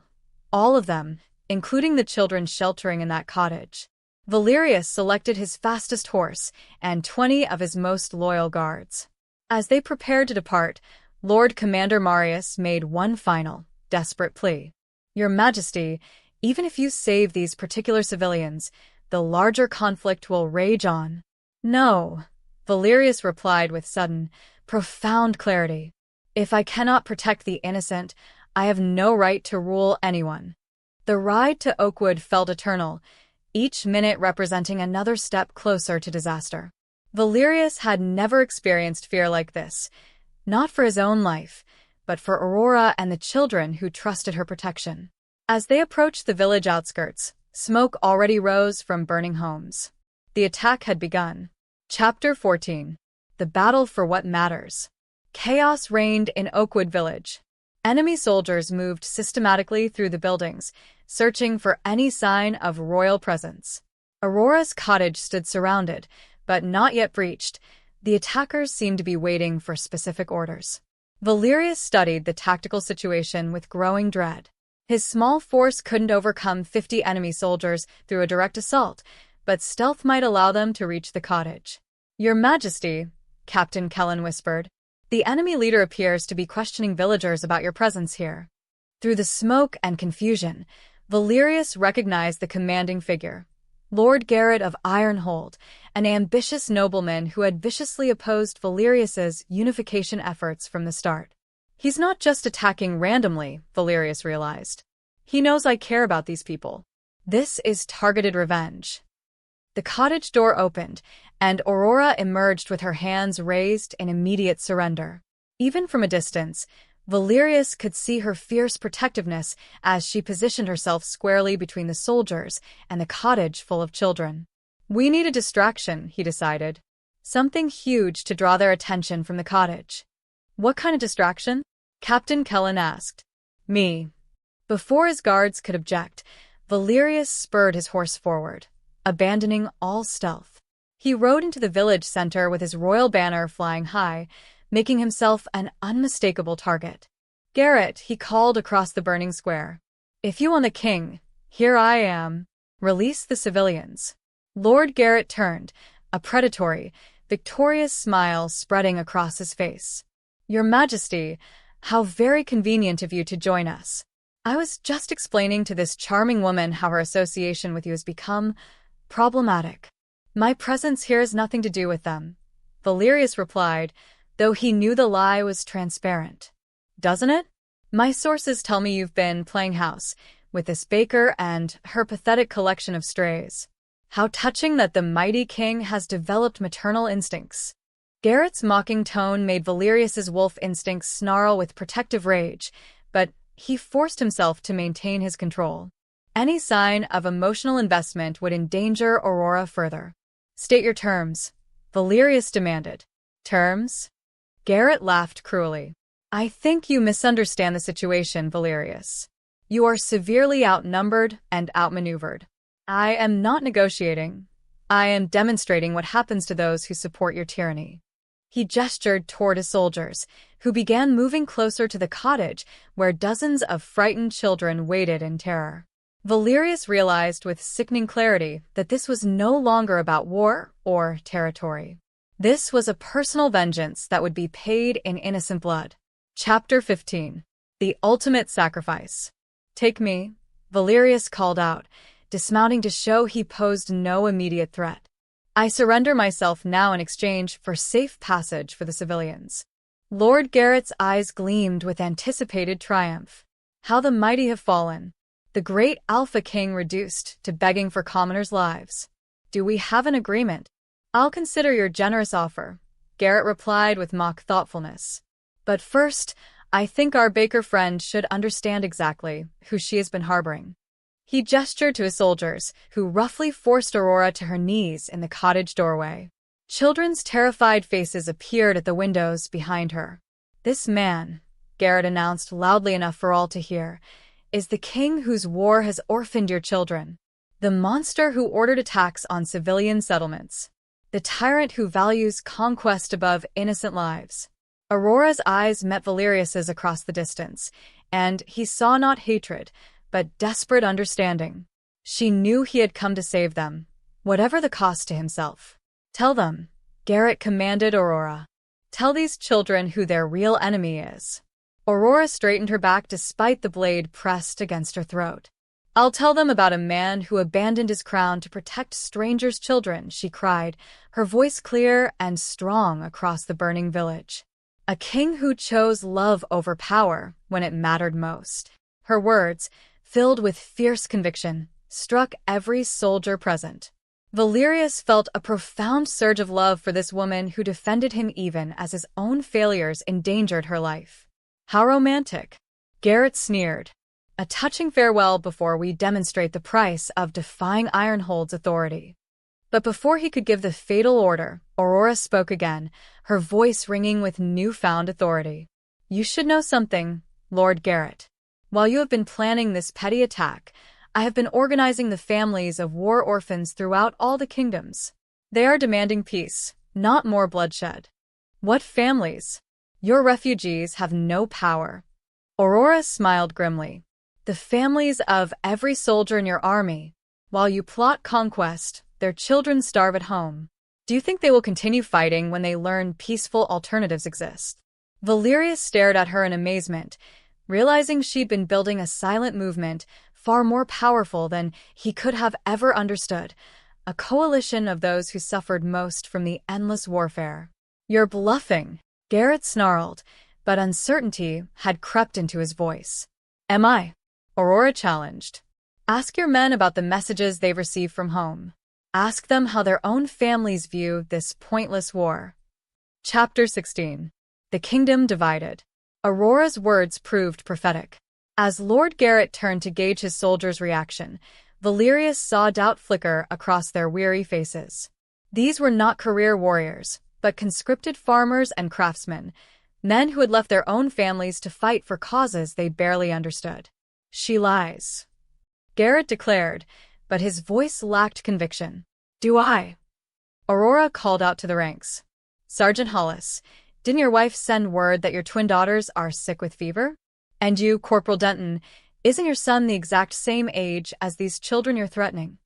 all of them, including the children sheltering in that cottage. Valerius selected his fastest horse and 20 of his most loyal guards. As they prepared to depart, Lord Commander Marius made one final, desperate plea. Your Majesty, even if you save these particular civilians, the larger conflict will rage on. No, Valerius replied with sudden, profound clarity. If I cannot protect the innocent, I have no right to rule anyone. The ride to Oakwood felt eternal, each minute representing another step closer to disaster. Valerius had never experienced fear like this, not for his own life, but for Aurora and the children who trusted her protection. As they approached the village outskirts, smoke already rose from burning homes. The attack had begun. Chapter 14. The Battle for What Matters. Chaos reigned in Oakwood Village. Enemy soldiers moved systematically through the buildings, searching for any sign of royal presence. Aurora's cottage stood surrounded, but not yet breached. The attackers seemed to be waiting for specific orders. Valerius studied the tactical situation with growing dread. His small force couldn't overcome 50 enemy soldiers through a direct assault, but stealth might allow them to reach the cottage. Your Majesty, Captain Kellen whispered, the enemy leader appears to be questioning villagers about your presence here. Through the smoke and confusion, Valerius recognized the commanding figure, Lord Garrett of Ironhold, an ambitious nobleman who had viciously opposed Valerius's unification efforts from the start. He's not just attacking randomly, Valerius realized. He knows I care about these people. This is targeted revenge. The cottage door opened, and Aurora emerged with her hands raised in immediate surrender. Even from a distance, Valerius could see her fierce protectiveness as she positioned herself squarely between the soldiers and the cottage full of children. We need a distraction, he decided. Something huge to draw their attention from the cottage. What kind of distraction? Captain Kellen asked. Me. Before his guards could object, Valerius spurred his horse forward, abandoning all stealth. He rode into the village center with his royal banner flying high, making himself an unmistakable target. Garrett, he called across the burning square. If you want the king, here I am. Release the civilians. Lord Garrett turned, a predatory, victorious smile spreading across his face. Your Majesty, how very convenient of you to join us. I was just explaining to this charming woman how her association with you has become problematic. My presence here has nothing to do with them, Valerius replied, though he knew the lie was transparent. Doesn't it? My sources tell me you've been playing house with this baker and her pathetic collection of strays. How touching that the mighty king has developed maternal instincts. Garrett's mocking tone made Valerius's wolf instincts snarl with protective rage, but he forced himself to maintain his control. Any sign of emotional investment would endanger Aurora further. State your terms, Valerius demanded. Terms? Garrett laughed cruelly. I think you misunderstand the situation, Valerius. You are severely outnumbered and outmaneuvered. I am not negotiating. I am demonstrating what happens to those who support your tyranny. He gestured toward his soldiers, who began moving closer to the cottage where dozens of frightened children waited in terror. Valerius realized with sickening clarity that this was no longer about war or territory. This was a personal vengeance that would be paid in innocent blood. Chapter 15. The Ultimate Sacrifice. Take me, Valerius called out, dismounting to show he posed no immediate threat. I surrender myself now in exchange for safe passage for the civilians. Lord Garrett's eyes gleamed with anticipated triumph. How the mighty have fallen. The great Alpha King reduced to begging for commoners' lives. Do we have an agreement? I'll consider your generous offer, Garrett replied with mock thoughtfulness. But first, I think our baker friend should understand exactly who she has been harboring. He gestured to his soldiers, who roughly forced Aurora to her knees in the cottage doorway. Children's terrified faces appeared at the windows behind her. This man, Garrett announced loudly enough for all to hear, is the king whose war has orphaned your children. The monster who ordered attacks on civilian settlements. The tyrant who values conquest above innocent lives. Aurora's eyes met Valerius's across the distance, and he saw not hatred, but desperate understanding. She knew he had come to save them, whatever the cost to himself. Tell them, Garrett commanded Aurora. Tell these children who their real enemy is. Aurora straightened her back despite the blade pressed against her throat. I'll tell them about a man who abandoned his crown to protect strangers' children, she cried, her voice clear and strong across the burning village. A king who chose love over power when it mattered most. Her words, filled with fierce conviction, struck every soldier present. Valerius felt a profound surge of love for this woman who defended him even as his own failures endangered her life. How romantic, Garrett sneered. A touching farewell before we demonstrate the price of defying Ironhold's authority. But before he could give the fatal order, Aurora spoke again, her voice ringing with newfound authority. You should know something, Lord Garrett. While you have been planning this petty attack, I have been organizing the families of war orphans throughout all the kingdoms. They are demanding peace, not more bloodshed. What families? Your refugees have no power. Aurora smiled grimly. The families of every soldier in your army. While you plot conquest, their children starve at home. Do you think they will continue fighting when they learn peaceful alternatives exist? Valerius stared at her in amazement, realizing she'd been building a silent movement far more powerful than he could have ever understood, a coalition of those who suffered most from the endless warfare. You're bluffing, Garrett snarled, but uncertainty had crept into his voice. Am I? Aurora challenged. Ask your men about the messages they've received from home. Ask them how their own families view this pointless war. Chapter 16. The Kingdom Divided. Aurora's words proved prophetic. As Lord Garrett turned to gauge his soldiers' reaction, Valerius saw doubt flicker across their weary faces. These were not career warriors, but conscripted farmers and craftsmen, men who had left their own families to fight for causes they barely understood. "She lies," Garrett declared, but his voice lacked conviction. "Do I?" Aurora called out to the ranks. "Sergeant Hollis, didn't your wife send word that your twin daughters are sick with fever? And you, Corporal Denton, isn't your son the exact same age as these children you're threatening?"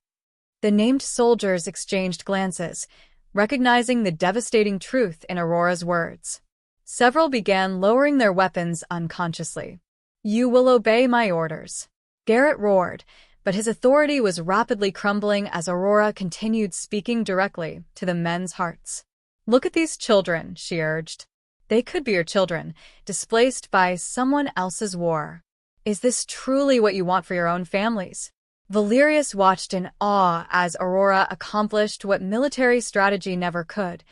The named soldiers exchanged glances, recognizing the devastating truth in Aurora's words. Several began lowering their weapons unconsciously. "You will obey my orders," Garrett roared, but his authority was rapidly crumbling as Aurora continued speaking directly to the men's hearts. "Look at these children," she urged. "They could be your children, displaced by someone else's war. Is this truly what you want for your own families?" Valerius watched in awe as Aurora accomplished what military strategy never could.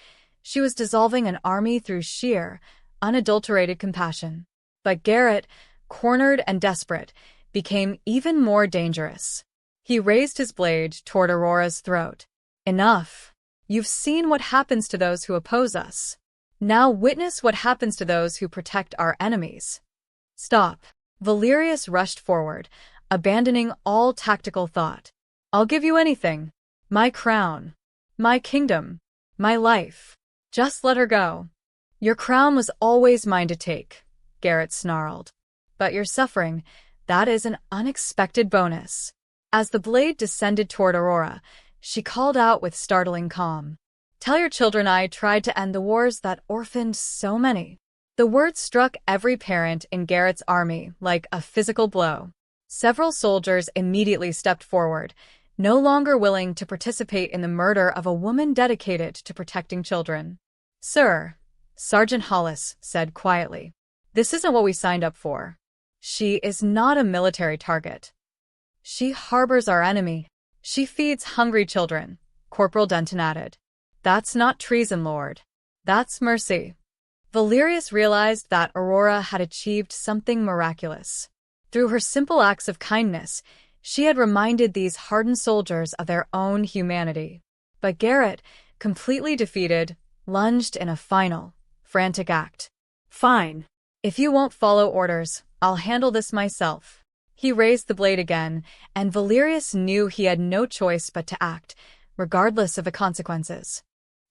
She was dissolving an army through sheer, unadulterated compassion. But Garrett, cornered and desperate, became even more dangerous. He raised his blade toward Aurora's throat. "Enough. You've seen what happens to those who oppose us. Now witness what happens to those who protect our enemies." "Stop." Valerius rushed forward, abandoning all tactical thought. "I'll give you anything. My crown. My kingdom. My life. Just let her go." "Your crown was always mine to take," Garrett snarled. "But your suffering, that is an unexpected bonus." As the blade descended toward Aurora, she called out with startling calm. "Tell your children I tried to end the wars that orphaned so many." The words struck every parent in Garrett's army like a physical blow. Several soldiers immediately stepped forward, no longer willing to participate in the murder of a woman dedicated to protecting children. "Sir," Sergeant Hollis said quietly, "this isn't what we signed up for. She is not a military target. She harbors our enemy. She feeds hungry children," Corporal Denton added. "That's not treason, Lord. That's mercy." Valerius realized that Aurora had achieved something miraculous. Through her simple acts of kindness, she had reminded these hardened soldiers of their own humanity. But Garrett, completely defeated, lunged in a final, frantic act. "Fine. If you won't follow orders, I'll handle this myself." He raised the blade again, and Valerius knew he had no choice but to act, regardless of the consequences.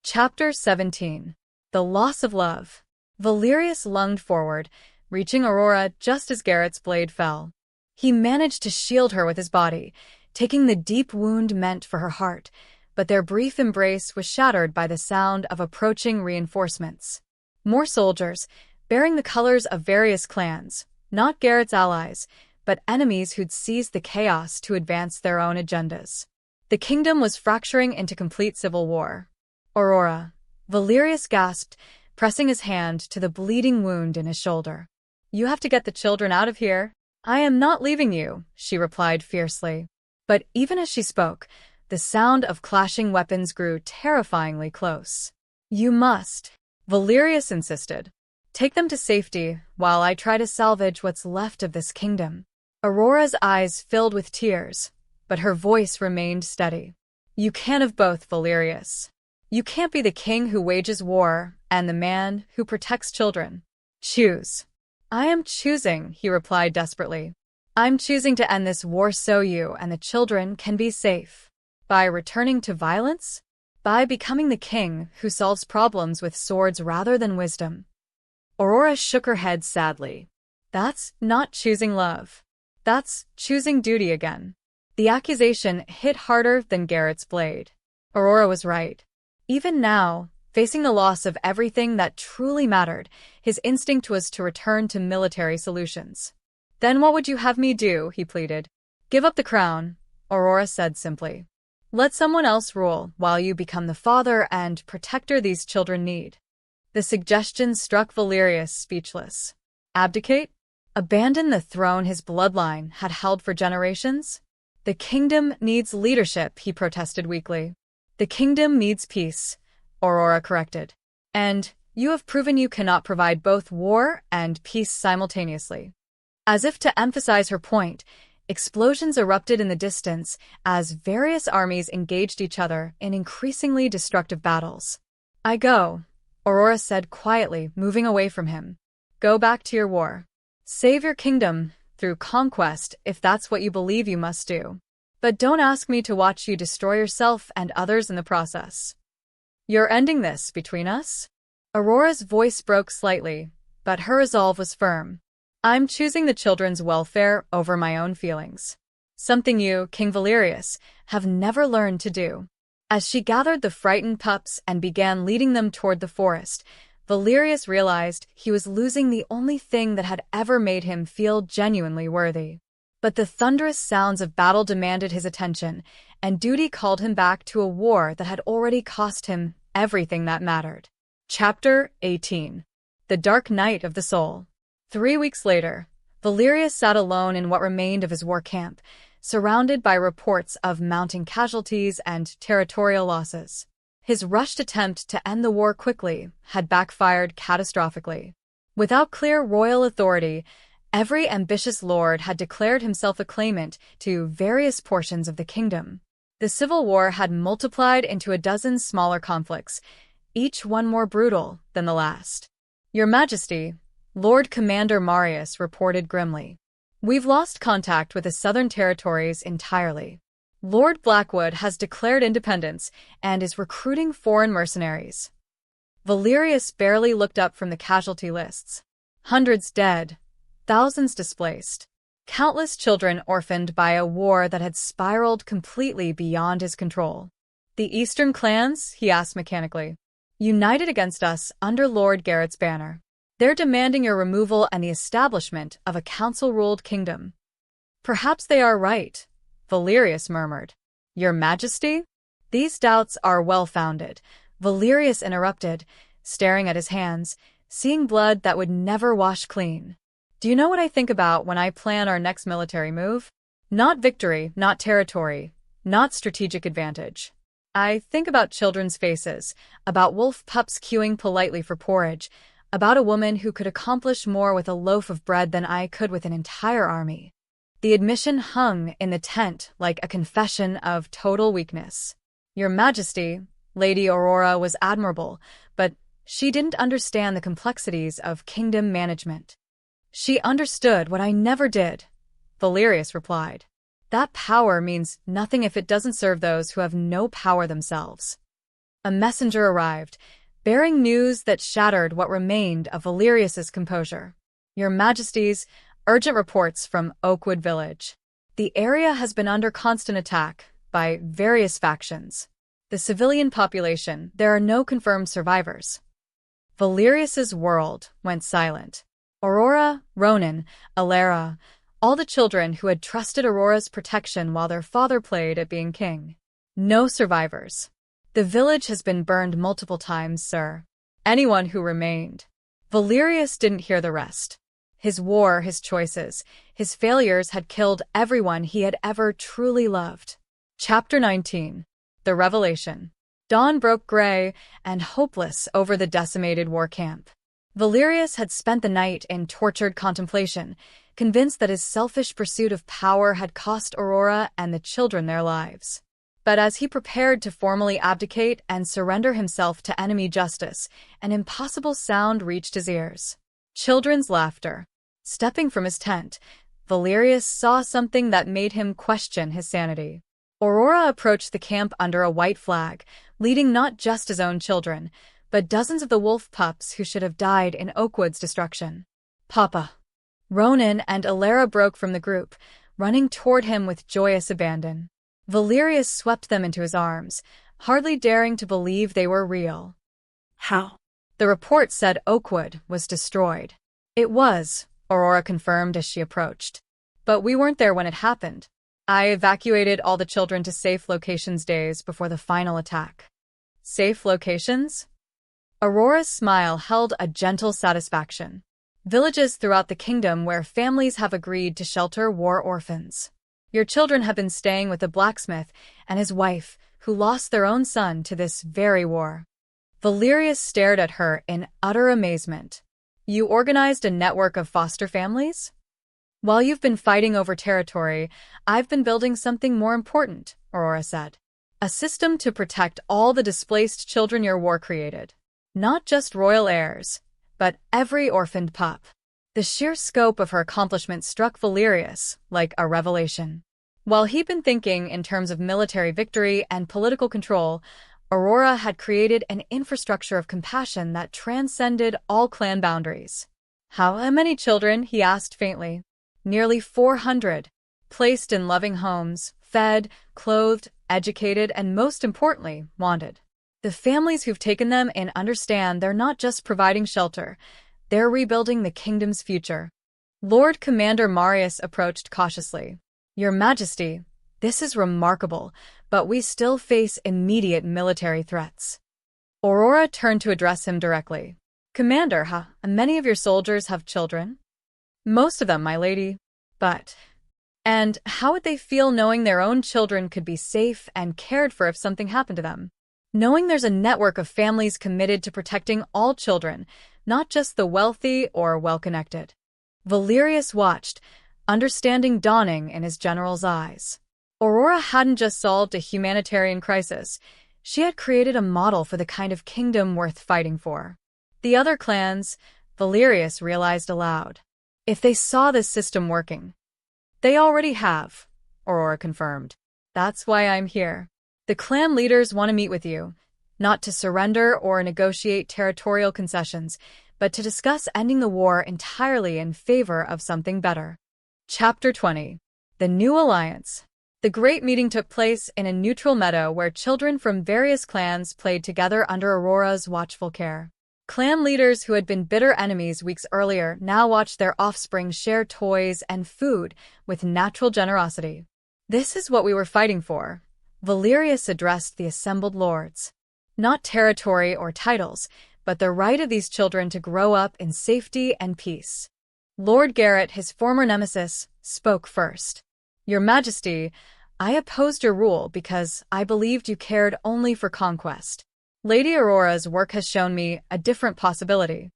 Chapter 17. The Loss of Love. Valerius lunged forward, reaching Aurora just as Garrett's blade fell. He managed to shield her with his body, taking the deep wound meant for her heart, but their brief embrace was shattered by the sound of approaching reinforcements. More soldiers, bearing the colors of various clans, not Garrett's allies, but enemies who'd seized the chaos to advance their own agendas. The kingdom was fracturing into complete civil war. "Aurora," Valerius gasped, pressing his hand to the bleeding wound in his shoulder. "You have to get the children out of here." "I am not leaving you," she replied fiercely. But even as she spoke, the sound of clashing weapons grew terrifyingly close. "You must," Valerius insisted. "Take them to safety while I try to salvage what's left of this kingdom." Aurora's eyes filled with tears, but her voice remained steady. "You can't have both, Valerius. You can't be the king who wages war and the man who protects children. Choose." "I am choosing," he replied desperately. "I'm choosing to end this war so you and the children can be safe." By returning to violence? By becoming the king who solves problems with swords rather than wisdom? Aurora shook her head sadly. "That's not choosing love. That's choosing duty again." The accusation hit harder than Garrett's blade. Aurora was right. Even now, facing the loss of everything that truly mattered, his instinct was to return to military solutions. "Then what would you have me do?" he pleaded. "Give up the crown," Aurora said simply. "Let someone else rule while you become the father and protector these children need." The suggestion struck Valerius speechless. Abdicate? Abandon the throne his bloodline had held for generations? "The kingdom needs leadership," he protested weakly. The kingdom needs peace, Aurora corrected. And you have proven you cannot provide both war and peace simultaneously. As if to emphasize her point, explosions erupted in the distance as various armies engaged each other in increasingly destructive battles. I go, Aurora said quietly, moving away from him. Go back to your war. Save your kingdom through conquest if that's what you believe you must do. But don't ask me to watch you destroy yourself and others in the process. You're ending this between us? Aurora's voice broke slightly, but her resolve was firm. I'm choosing the children's welfare over my own feelings. Something you, King Valerius, have never learned to do. As she gathered the frightened pups and began leading them toward the forest, Valerius realized he was losing the only thing that had ever made him feel genuinely worthy. But the thunderous sounds of battle demanded his attention, and duty called him back to a war that had already cost him everything that mattered. Chapter 18. The Dark Night of the Soul. 3 weeks later, Valerius sat alone in what remained of his war camp, surrounded by reports of mounting casualties and territorial losses. His rushed attempt to end the war quickly had backfired catastrophically. Without clear royal authority, every ambitious lord had declared himself a claimant to various portions of the kingdom. The civil war had multiplied into a dozen smaller conflicts, each one more brutal than the last. Your Majesty, Lord Commander Marius reported grimly. We've lost contact with the southern territories entirely. Lord Blackwood has declared independence and is recruiting foreign mercenaries. Valerius barely looked up from the casualty lists. Hundreds dead, thousands displaced, countless children orphaned by a war that had spiraled completely beyond his control. The Eastern clans, he asked mechanically, united against us under Lord Garrett's banner. They're demanding your removal and the establishment of a council-ruled kingdom. Perhaps they are right, Valerius murmured. Your Majesty? These doubts are well-founded, Valerius interrupted, staring at his hands, seeing blood that would never wash clean. Do you know what I think about when I plan our next military move? Not victory, not territory, not strategic advantage. I think about children's faces, about wolf pups queuing politely for porridge, about a woman who could accomplish more with a loaf of bread than I could with an entire army. The admission hung in the tent like a confession of total weakness. Your Majesty, Lady Aurora was admirable, but she didn't understand the complexities of kingdom management. She understood what I never did, Valerius replied. That power means nothing if it doesn't serve those who have no power themselves. A messenger arrived, bearing news that shattered what remained of Valerius's composure. Your Majesties, urgent reports from Oakwood Village. The area has been under constant attack by various factions. The civilian population, there are no confirmed survivors. Valerius's world went silent. Aurora, Ronan, Alera, all the children who had trusted Aurora's protection while their father played at being king. No survivors. The village has been burned multiple times, sir. Anyone who remained. Valerius didn't hear the rest. His war, his choices, his failures had killed everyone he had ever truly loved. Chapter 19. The Revelation. Dawn broke gray and hopeless over the decimated war camp. Valerius had spent the night in tortured contemplation, convinced that his selfish pursuit of power had cost Aurora and the children their lives. But as he prepared to formally abdicate and surrender himself to enemy justice, an impossible sound reached his ears. Children's laughter. Stepping from his tent, Valerius saw something that made him question his sanity. Aurora approached the camp under a white flag, leading not just his own children, but dozens of the wolf pups who should have died in Oakwood's destruction. Papa. Ronan and Alera broke from the group, running toward him with joyous abandon. Valerius swept them into his arms, hardly daring to believe they were real. How? The report said Oakwood was destroyed. It was, Aurora confirmed as she approached. But we weren't there when it happened. I evacuated all the children to safe locations days before the final attack. Safe locations? Aurora's smile held a gentle satisfaction. Villages throughout the kingdom where families have agreed to shelter war orphans. Your children have been staying with the blacksmith and his wife, who lost their own son to this very war. Valerius stared at her in utter amazement. You organized a network of foster families? While you've been fighting over territory, I've been building something more important, Aurora said. A system to protect all the displaced children your war created. Not just royal heirs, but every orphaned pup. The sheer scope of her accomplishment struck Valerius like a revelation. While he'd been thinking in terms of military victory and political control, Aurora had created an infrastructure of compassion that transcended all clan boundaries. How many children? He asked faintly. Nearly 400, placed in loving homes, fed, clothed, educated, and most importantly, wanted. The families who've taken them in understand they're not just providing shelter, they're rebuilding the kingdom's future. Lord Commander Marius approached cautiously. Your Majesty, this is remarkable, but we still face immediate military threats. Aurora turned to address him directly. Commander, many of your soldiers have children? Most of them, my lady. And how would they feel knowing their own children could be safe and cared for if something happened to them? Knowing there's a network of families committed to protecting all children, not just the wealthy or well-connected. Valerius watched, understanding dawning in his general's eyes. Aurora hadn't just solved a humanitarian crisis, she had created a model for the kind of kingdom worth fighting for. The other clans, Valerius realized aloud. If they saw this system working. They already have, Aurora confirmed. That's why I'm here. The clan leaders want to meet with you, not to surrender or negotiate territorial concessions, but to discuss ending the war entirely in favor of something better. Chapter 20. The New Alliance. The great meeting took place in a neutral meadow where children from various clans played together under Aurora's watchful care. Clan leaders who had been bitter enemies weeks earlier now watched their offspring share toys and food with natural generosity. This is what we were fighting for, Valerius addressed the assembled lords. Not territory or titles, but the right of these children to grow up in safety and peace. Lord Garrett, his former nemesis, spoke first. Your Majesty, I opposed your rule because I believed you cared only for conquest. Lady Aurora's work has shown me a different possibility.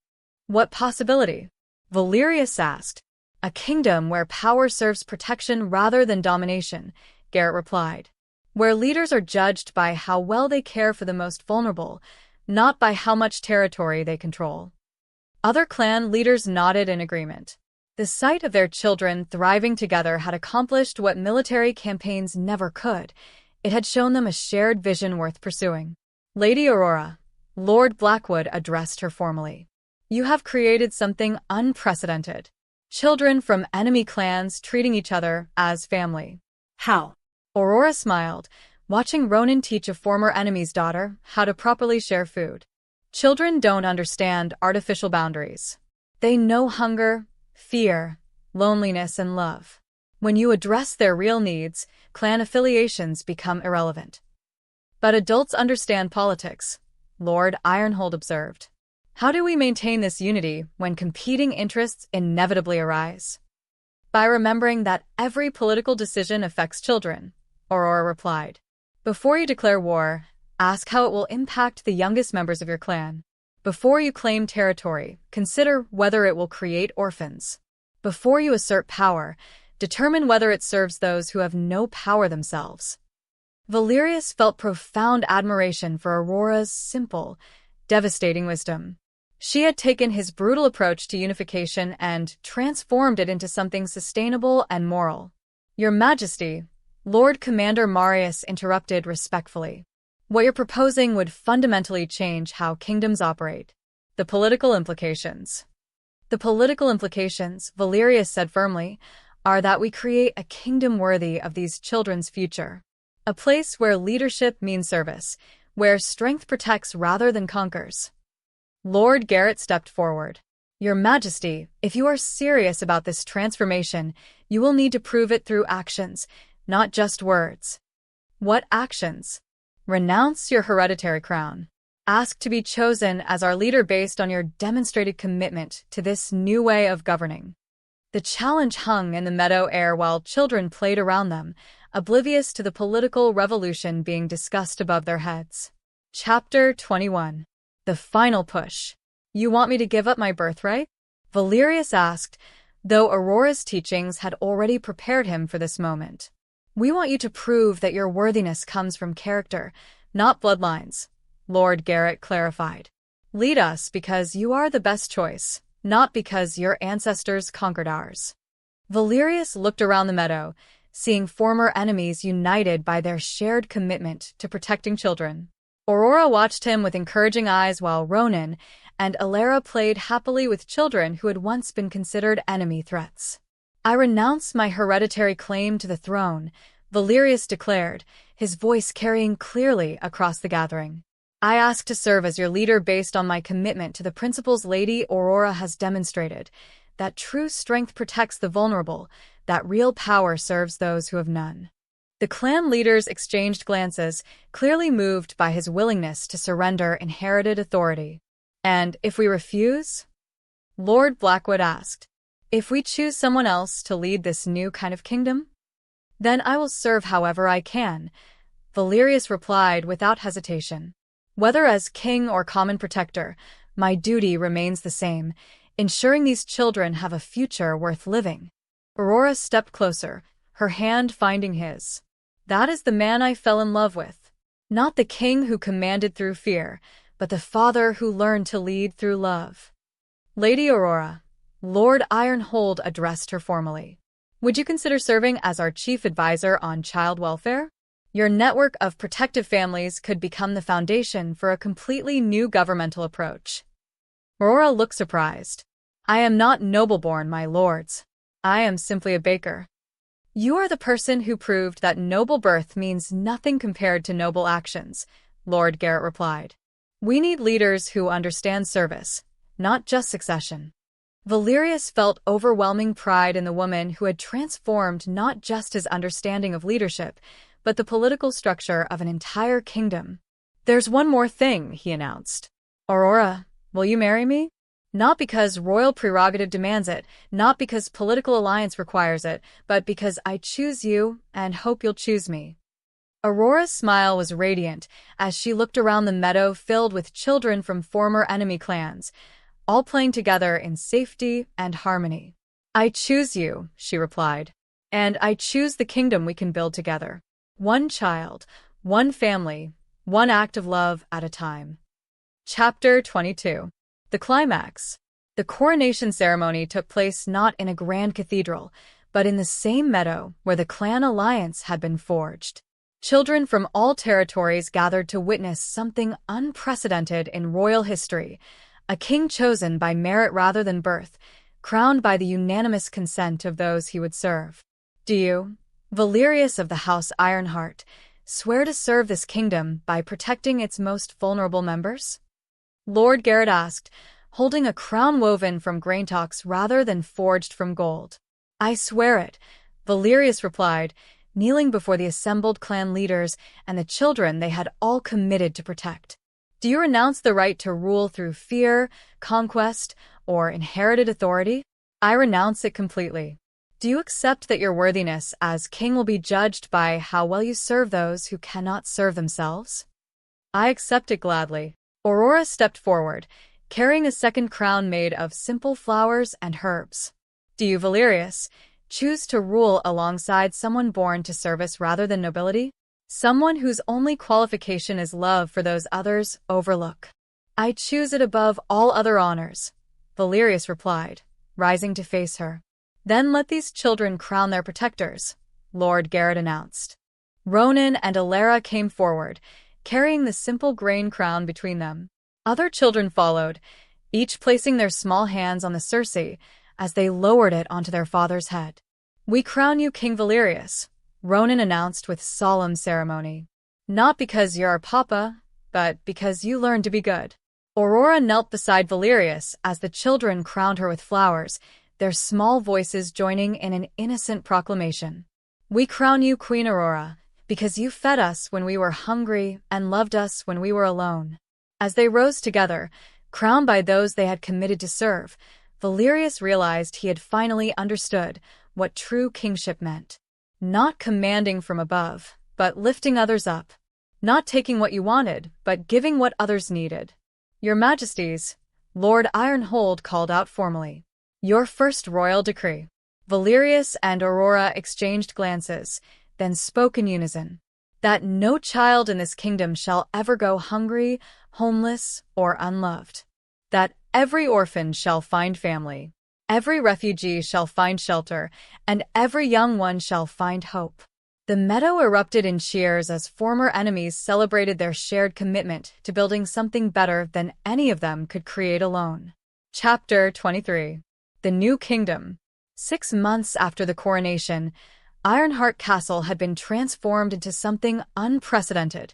What possibility? Valerius asked. A kingdom where power serves protection rather than domination, Garrett replied. Where leaders are judged by how well they care for the most vulnerable, not by how much territory they control. Other clan leaders nodded in agreement. The sight of their children thriving together had accomplished what military campaigns never could. It had shown them a shared vision worth pursuing. Lady Aurora, Lord Blackwood addressed her formally. You have created something unprecedented. Children from enemy clans treating each other as family. How? Aurora smiled, watching Ronan teach a former enemy's daughter how to properly share food. Children don't understand artificial boundaries. They know hunger, fear, loneliness, and love. When you address their real needs, clan affiliations become irrelevant. But adults understand politics, Lord Ironheart observed. How do we maintain this unity when competing interests inevitably arise? By remembering that every political decision affects children, Aurora replied. Before you declare war, ask how it will impact the youngest members of your clan. Before you claim territory, consider whether it will create orphans. Before you assert power, determine whether it serves those who have no power themselves. Valerius felt profound admiration for Aurora's simple, devastating wisdom. She had taken his brutal approach to unification and transformed it into something sustainable and moral. Your Majesty, Lord Commander Marius interrupted respectfully. What you're proposing would fundamentally change how kingdoms operate. The political implications. The political implications, Valerius said firmly, are that we create a kingdom worthy of these children's future. A place where leadership means service, where strength protects rather than conquers. Lord Garrett stepped forward. Your Majesty, if you are serious about this transformation, you will need to prove it through actions, not just words. What actions? Renounce your hereditary crown. Ask to be chosen as our leader based on your demonstrated commitment to this new way of governing. The challenge hung in the meadow air while children played around them, oblivious to the political revolution being discussed above their heads. Chapter 21. The Final Push. You want me to give up my birthright? Valerius asked, though Aurora's teachings had already prepared him for this moment. We want you to prove that your worthiness comes from character, not bloodlines, Lord Garrett clarified. Lead us because you are the best choice, not because your ancestors conquered ours. Valerius looked around the meadow, seeing former enemies united by their shared commitment to protecting children. Aurora watched him with encouraging eyes while Ronan and Alara played happily with children who had once been considered enemy threats. I renounce my hereditary claim to the throne, Valerius declared, his voice carrying clearly across the gathering. I ask to serve as your leader based on my commitment to the principles Lady Aurora has demonstrated, that true strength protects the vulnerable, that real power serves those who have none. The clan leaders exchanged glances, clearly moved by his willingness to surrender inherited authority. And if we refuse? Lord Blackwood asked. If we choose someone else to lead this new kind of kingdom? Then I will serve however I can, Valerius replied without hesitation. Whether as king or common protector, my duty remains the same, ensuring these children have a future worth living. Aurora stepped closer, her hand finding his. That is the man I fell in love with. Not the king who commanded through fear, but the father who learned to lead through love. Lady Aurora, Lord Ironhold addressed her formally. Would you consider serving as our chief advisor on child welfare? Your network of protective families could become the foundation for a completely new governmental approach. Aurora looked surprised. I am not noble-born, my lords. I am simply a baker. You are the person who proved that noble birth means nothing compared to noble actions, Lord Garrett replied. We need leaders who understand service, not just succession. Valerius felt overwhelming pride in the woman who had transformed not just his understanding of leadership, but the political structure of an entire kingdom. There's one more thing, he announced. Aurora, will you marry me? Not because royal prerogative demands it, not because political alliance requires it, but because I choose you and hope you'll choose me. Aurora's smile was radiant as she looked around the meadow filled with children from former enemy clans, all playing together in safety and harmony. I choose you, she replied, and I choose the kingdom we can build together. One child, one family, one act of love at a time. Chapter 22. The Climax. The coronation ceremony took place not in a grand cathedral, but in the same meadow where the clan alliance had been forged. Children from all territories gathered to witness something unprecedented in royal history, a king chosen by merit rather than birth, crowned by the unanimous consent of those he would serve. Do you, Valerius of the House Ironheart, swear to serve this kingdom by protecting its most vulnerable members? Lord Garrett asked, holding a crown woven from graintalks rather than forged from gold. I swear it, Valerius replied, kneeling before the assembled clan leaders and the children they had all committed to protect. Do you renounce the right to rule through fear, conquest, or inherited authority? I renounce it completely. Do you accept that your worthiness as king will be judged by how well you serve those who cannot serve themselves? I accept it gladly. Aurora stepped forward, carrying a second crown made of simple flowers and herbs. Do you, Valerius, choose to rule alongside someone born to service rather than nobility? Someone whose only qualification is love for those others overlook. I choose it above all other honors, Valerius replied, rising to face her. Then let these children crown their protectors, Lord Garrett announced. Ronan and Alara came forward, carrying the simple grain crown between them. Other children followed, each placing their small hands on the Circe as they lowered it onto their father's head. We crown you King Valerius, Ronan announced with solemn ceremony. Not because you're our papa, but because you learned to be good. Aurora knelt beside Valerius as the children crowned her with flowers, their small voices joining in an innocent proclamation. We crown you Queen Aurora, because you fed us when we were hungry and loved us when we were alone. As they rose together, crowned by those they had committed to serve, Valerius realized he had finally understood what true kingship meant. Not commanding from above, but lifting others up. Not taking what you wanted, but giving what others needed. Your Majesties, Lord Ironhold called out formally. Your first royal decree. Valerius and Aurora exchanged glances, then spoke in unison. That no child in this kingdom shall ever go hungry, homeless, or unloved. That every orphan shall find family. Every refugee shall find shelter, and every young one shall find hope. The meadow erupted in cheers as former enemies celebrated their shared commitment to building something better than any of them could create alone. Chapter 23. The New Kingdom. 6 months after the coronation, Ironheart Castle had been transformed into something unprecedented,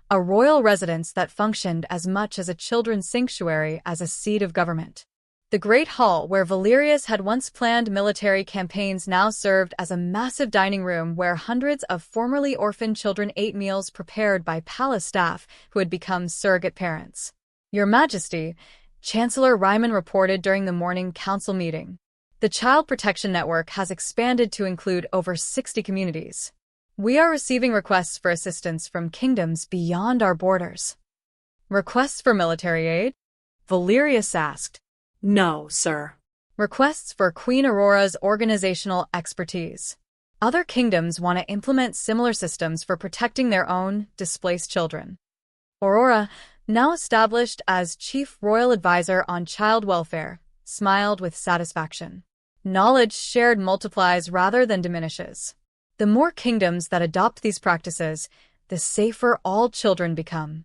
a royal residence that functioned as much as a children's sanctuary as a seat of government. The Great Hall, where Valerius had once planned military campaigns, now served as a massive dining room where hundreds of formerly orphaned children ate meals prepared by palace staff who had become surrogate parents. Your Majesty, Chancellor Ryman reported during the morning council meeting. The Child Protection Network has expanded to include over 60 communities. We are receiving requests for assistance from kingdoms beyond our borders. Requests for military aid? Valerius asked. No, sir. Requests for Queen Aurora's organizational expertise. Other kingdoms want to implement similar systems for protecting their own displaced children. Aurora, now established as Chief Royal Advisor on Child Welfare, smiled with satisfaction. Knowledge shared multiplies rather than diminishes. The more kingdoms that adopt these practices, the safer all children become.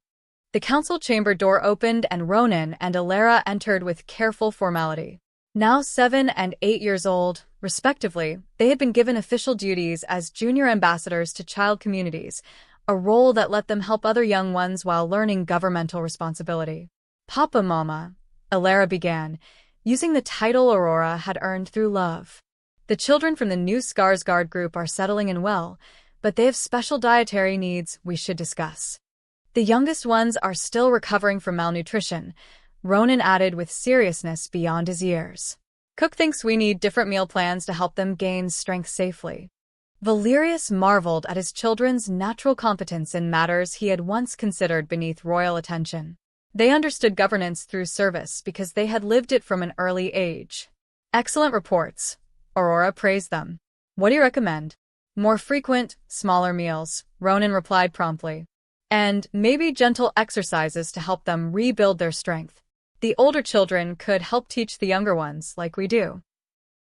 The council chamber door opened and Ronan and Alara entered with careful formality. Now 7 and 8 years old, respectively, they had been given official duties as junior ambassadors to child communities, a role that let them help other young ones while learning governmental responsibility. Papa Mama, Alara began, using the title Aurora had earned through love. The children from the new Skarsgård group are settling in well, but they have special dietary needs we should discuss. The youngest ones are still recovering from malnutrition, Ronan added with seriousness beyond his years. Cook thinks we need different meal plans to help them gain strength safely. Valerius marveled at his children's natural competence in matters he had once considered beneath royal attention. They understood governance through service because they had lived it from an early age. Excellent reports. Aurora praised them. What do you recommend? More frequent, smaller meals, Ronan replied promptly. And maybe gentle exercises to help them rebuild their strength. The older children could help teach the younger ones, like we do.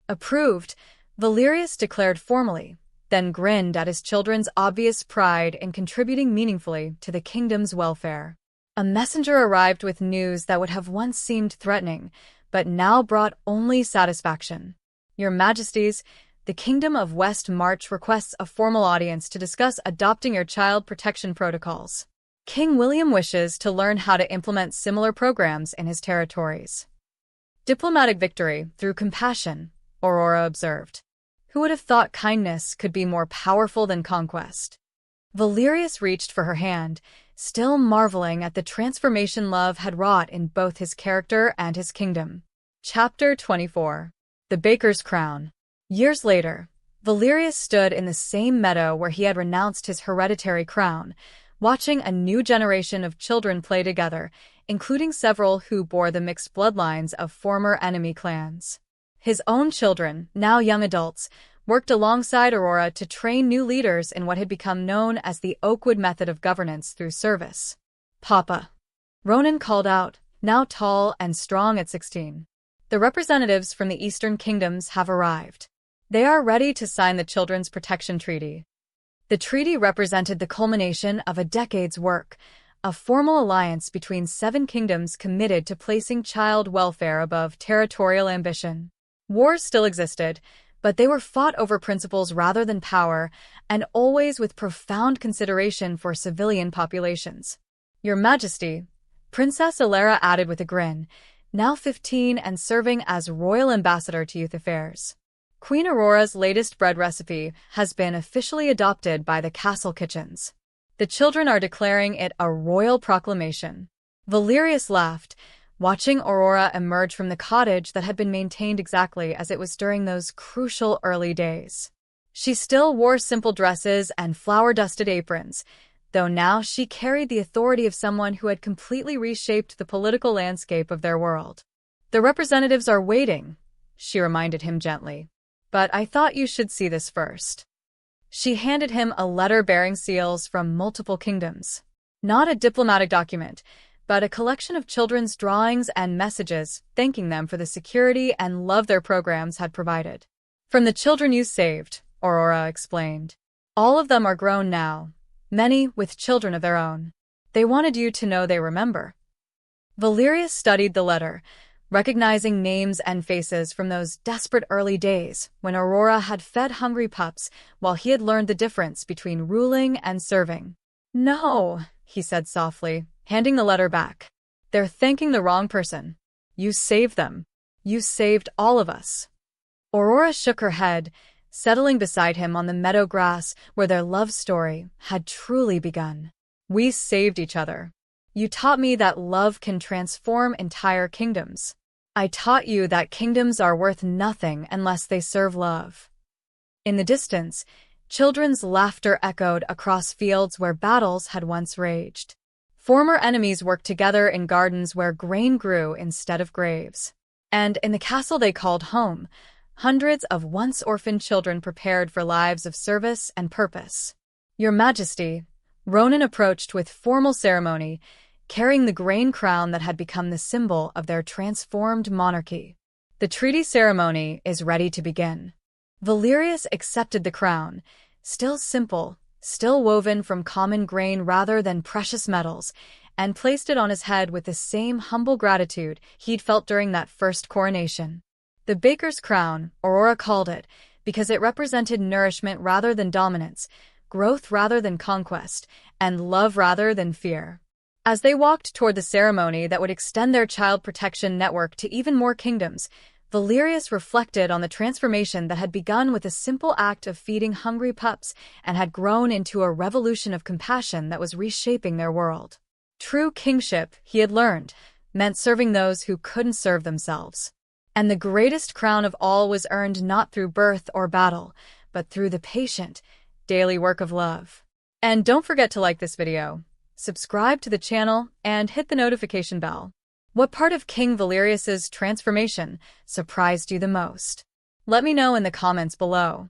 Approved, Valerius declared formally, then grinned at his children's obvious pride in contributing meaningfully to the kingdom's welfare. A messenger arrived with news that would have once seemed threatening, but now brought only satisfaction. Your Majesties, the Kingdom of West March requests a formal audience to discuss adopting your child protection protocols. King William wishes to learn how to implement similar programs in his territories. Diplomatic victory through compassion, Aurora observed. Who would have thought kindness could be more powerful than conquest? Valerius reached for her hand, still marveling at the transformation love had wrought in both his character and his kingdom. Chapter 24. The Baker's Crown. Years later, Valerius stood in the same meadow where he had renounced his hereditary crown, watching a new generation of children play together, including several who bore the mixed bloodlines of former enemy clans. His own children, now young adults, worked alongside Aurora to train new leaders in what had become known as the Oakwood method of governance through service. Papa, Ronan called out, now tall and strong at 16. The representatives from the Eastern Kingdoms have arrived. They are ready to sign the Children's Protection Treaty. The treaty represented the culmination of a decade's work, a formal alliance between 7 kingdoms committed to placing child welfare above territorial ambition. Wars still existed, but they were fought over principles rather than power, and always with profound consideration for civilian populations. Your Majesty, Princess Alara added with a grin, now 15 and serving as Royal Ambassador to Youth Affairs. Queen Aurora's latest bread recipe has been officially adopted by the castle kitchens. The children are declaring it a royal proclamation. Valerius laughed, watching Aurora emerge from the cottage that had been maintained exactly as it was during those crucial early days. She still wore simple dresses and flower-dusted aprons, though now she carried the authority of someone who had completely reshaped the political landscape of their world. "The representatives are waiting," she reminded him gently. "But I thought you should see this first." She handed him a letter bearing seals from multiple kingdoms. Not a diplomatic document, but a collection of children's drawings and messages thanking them for the security and love their programs had provided. "From the children you saved," Aurora explained. "All of them are grown now, many with children of their own. They wanted you to know they remember." Valerius studied the letter, recognizing names and faces from those desperate early days when Aurora had fed hungry pups while he had learned the difference between ruling and serving. "No," he said softly, handing the letter back. "They're thanking the wrong person. You saved them. You saved all of us." Aurora shook her head, settling beside him on the meadow grass where their love story had truly begun. "We saved each other. You taught me that love can transform entire kingdoms. I taught you that kingdoms are worth nothing unless they serve love." In the distance, children's laughter echoed across fields where battles had once raged. Former enemies worked together in gardens where grain grew instead of graves. And in the castle they called home, hundreds of once orphaned children prepared for lives of service and purpose. "Your Majesty," Ronan approached with formal ceremony, carrying the grain crown that had become the symbol of their transformed monarchy. "The treaty ceremony is ready to begin." Valerius accepted the crown, still simple, still woven from common grain rather than precious metals, and placed it on his head with the same humble gratitude he'd felt during that first coronation. The baker's crown, Aurora called it, because it represented nourishment rather than dominance, growth rather than conquest, and love rather than fear. As they walked toward the ceremony that would extend their child protection network to even more kingdoms, Valerius reflected on the transformation that had begun with a simple act of feeding hungry pups and had grown into a revolution of compassion that was reshaping their world. True kingship, he had learned, meant serving those who couldn't serve themselves. And the greatest crown of all was earned not through birth or battle, but through the patient, daily work of love. And don't forget to like this video, subscribe to the channel, and hit the notification bell. What part of King Valerius's transformation surprised you the most? Let me know in the comments below.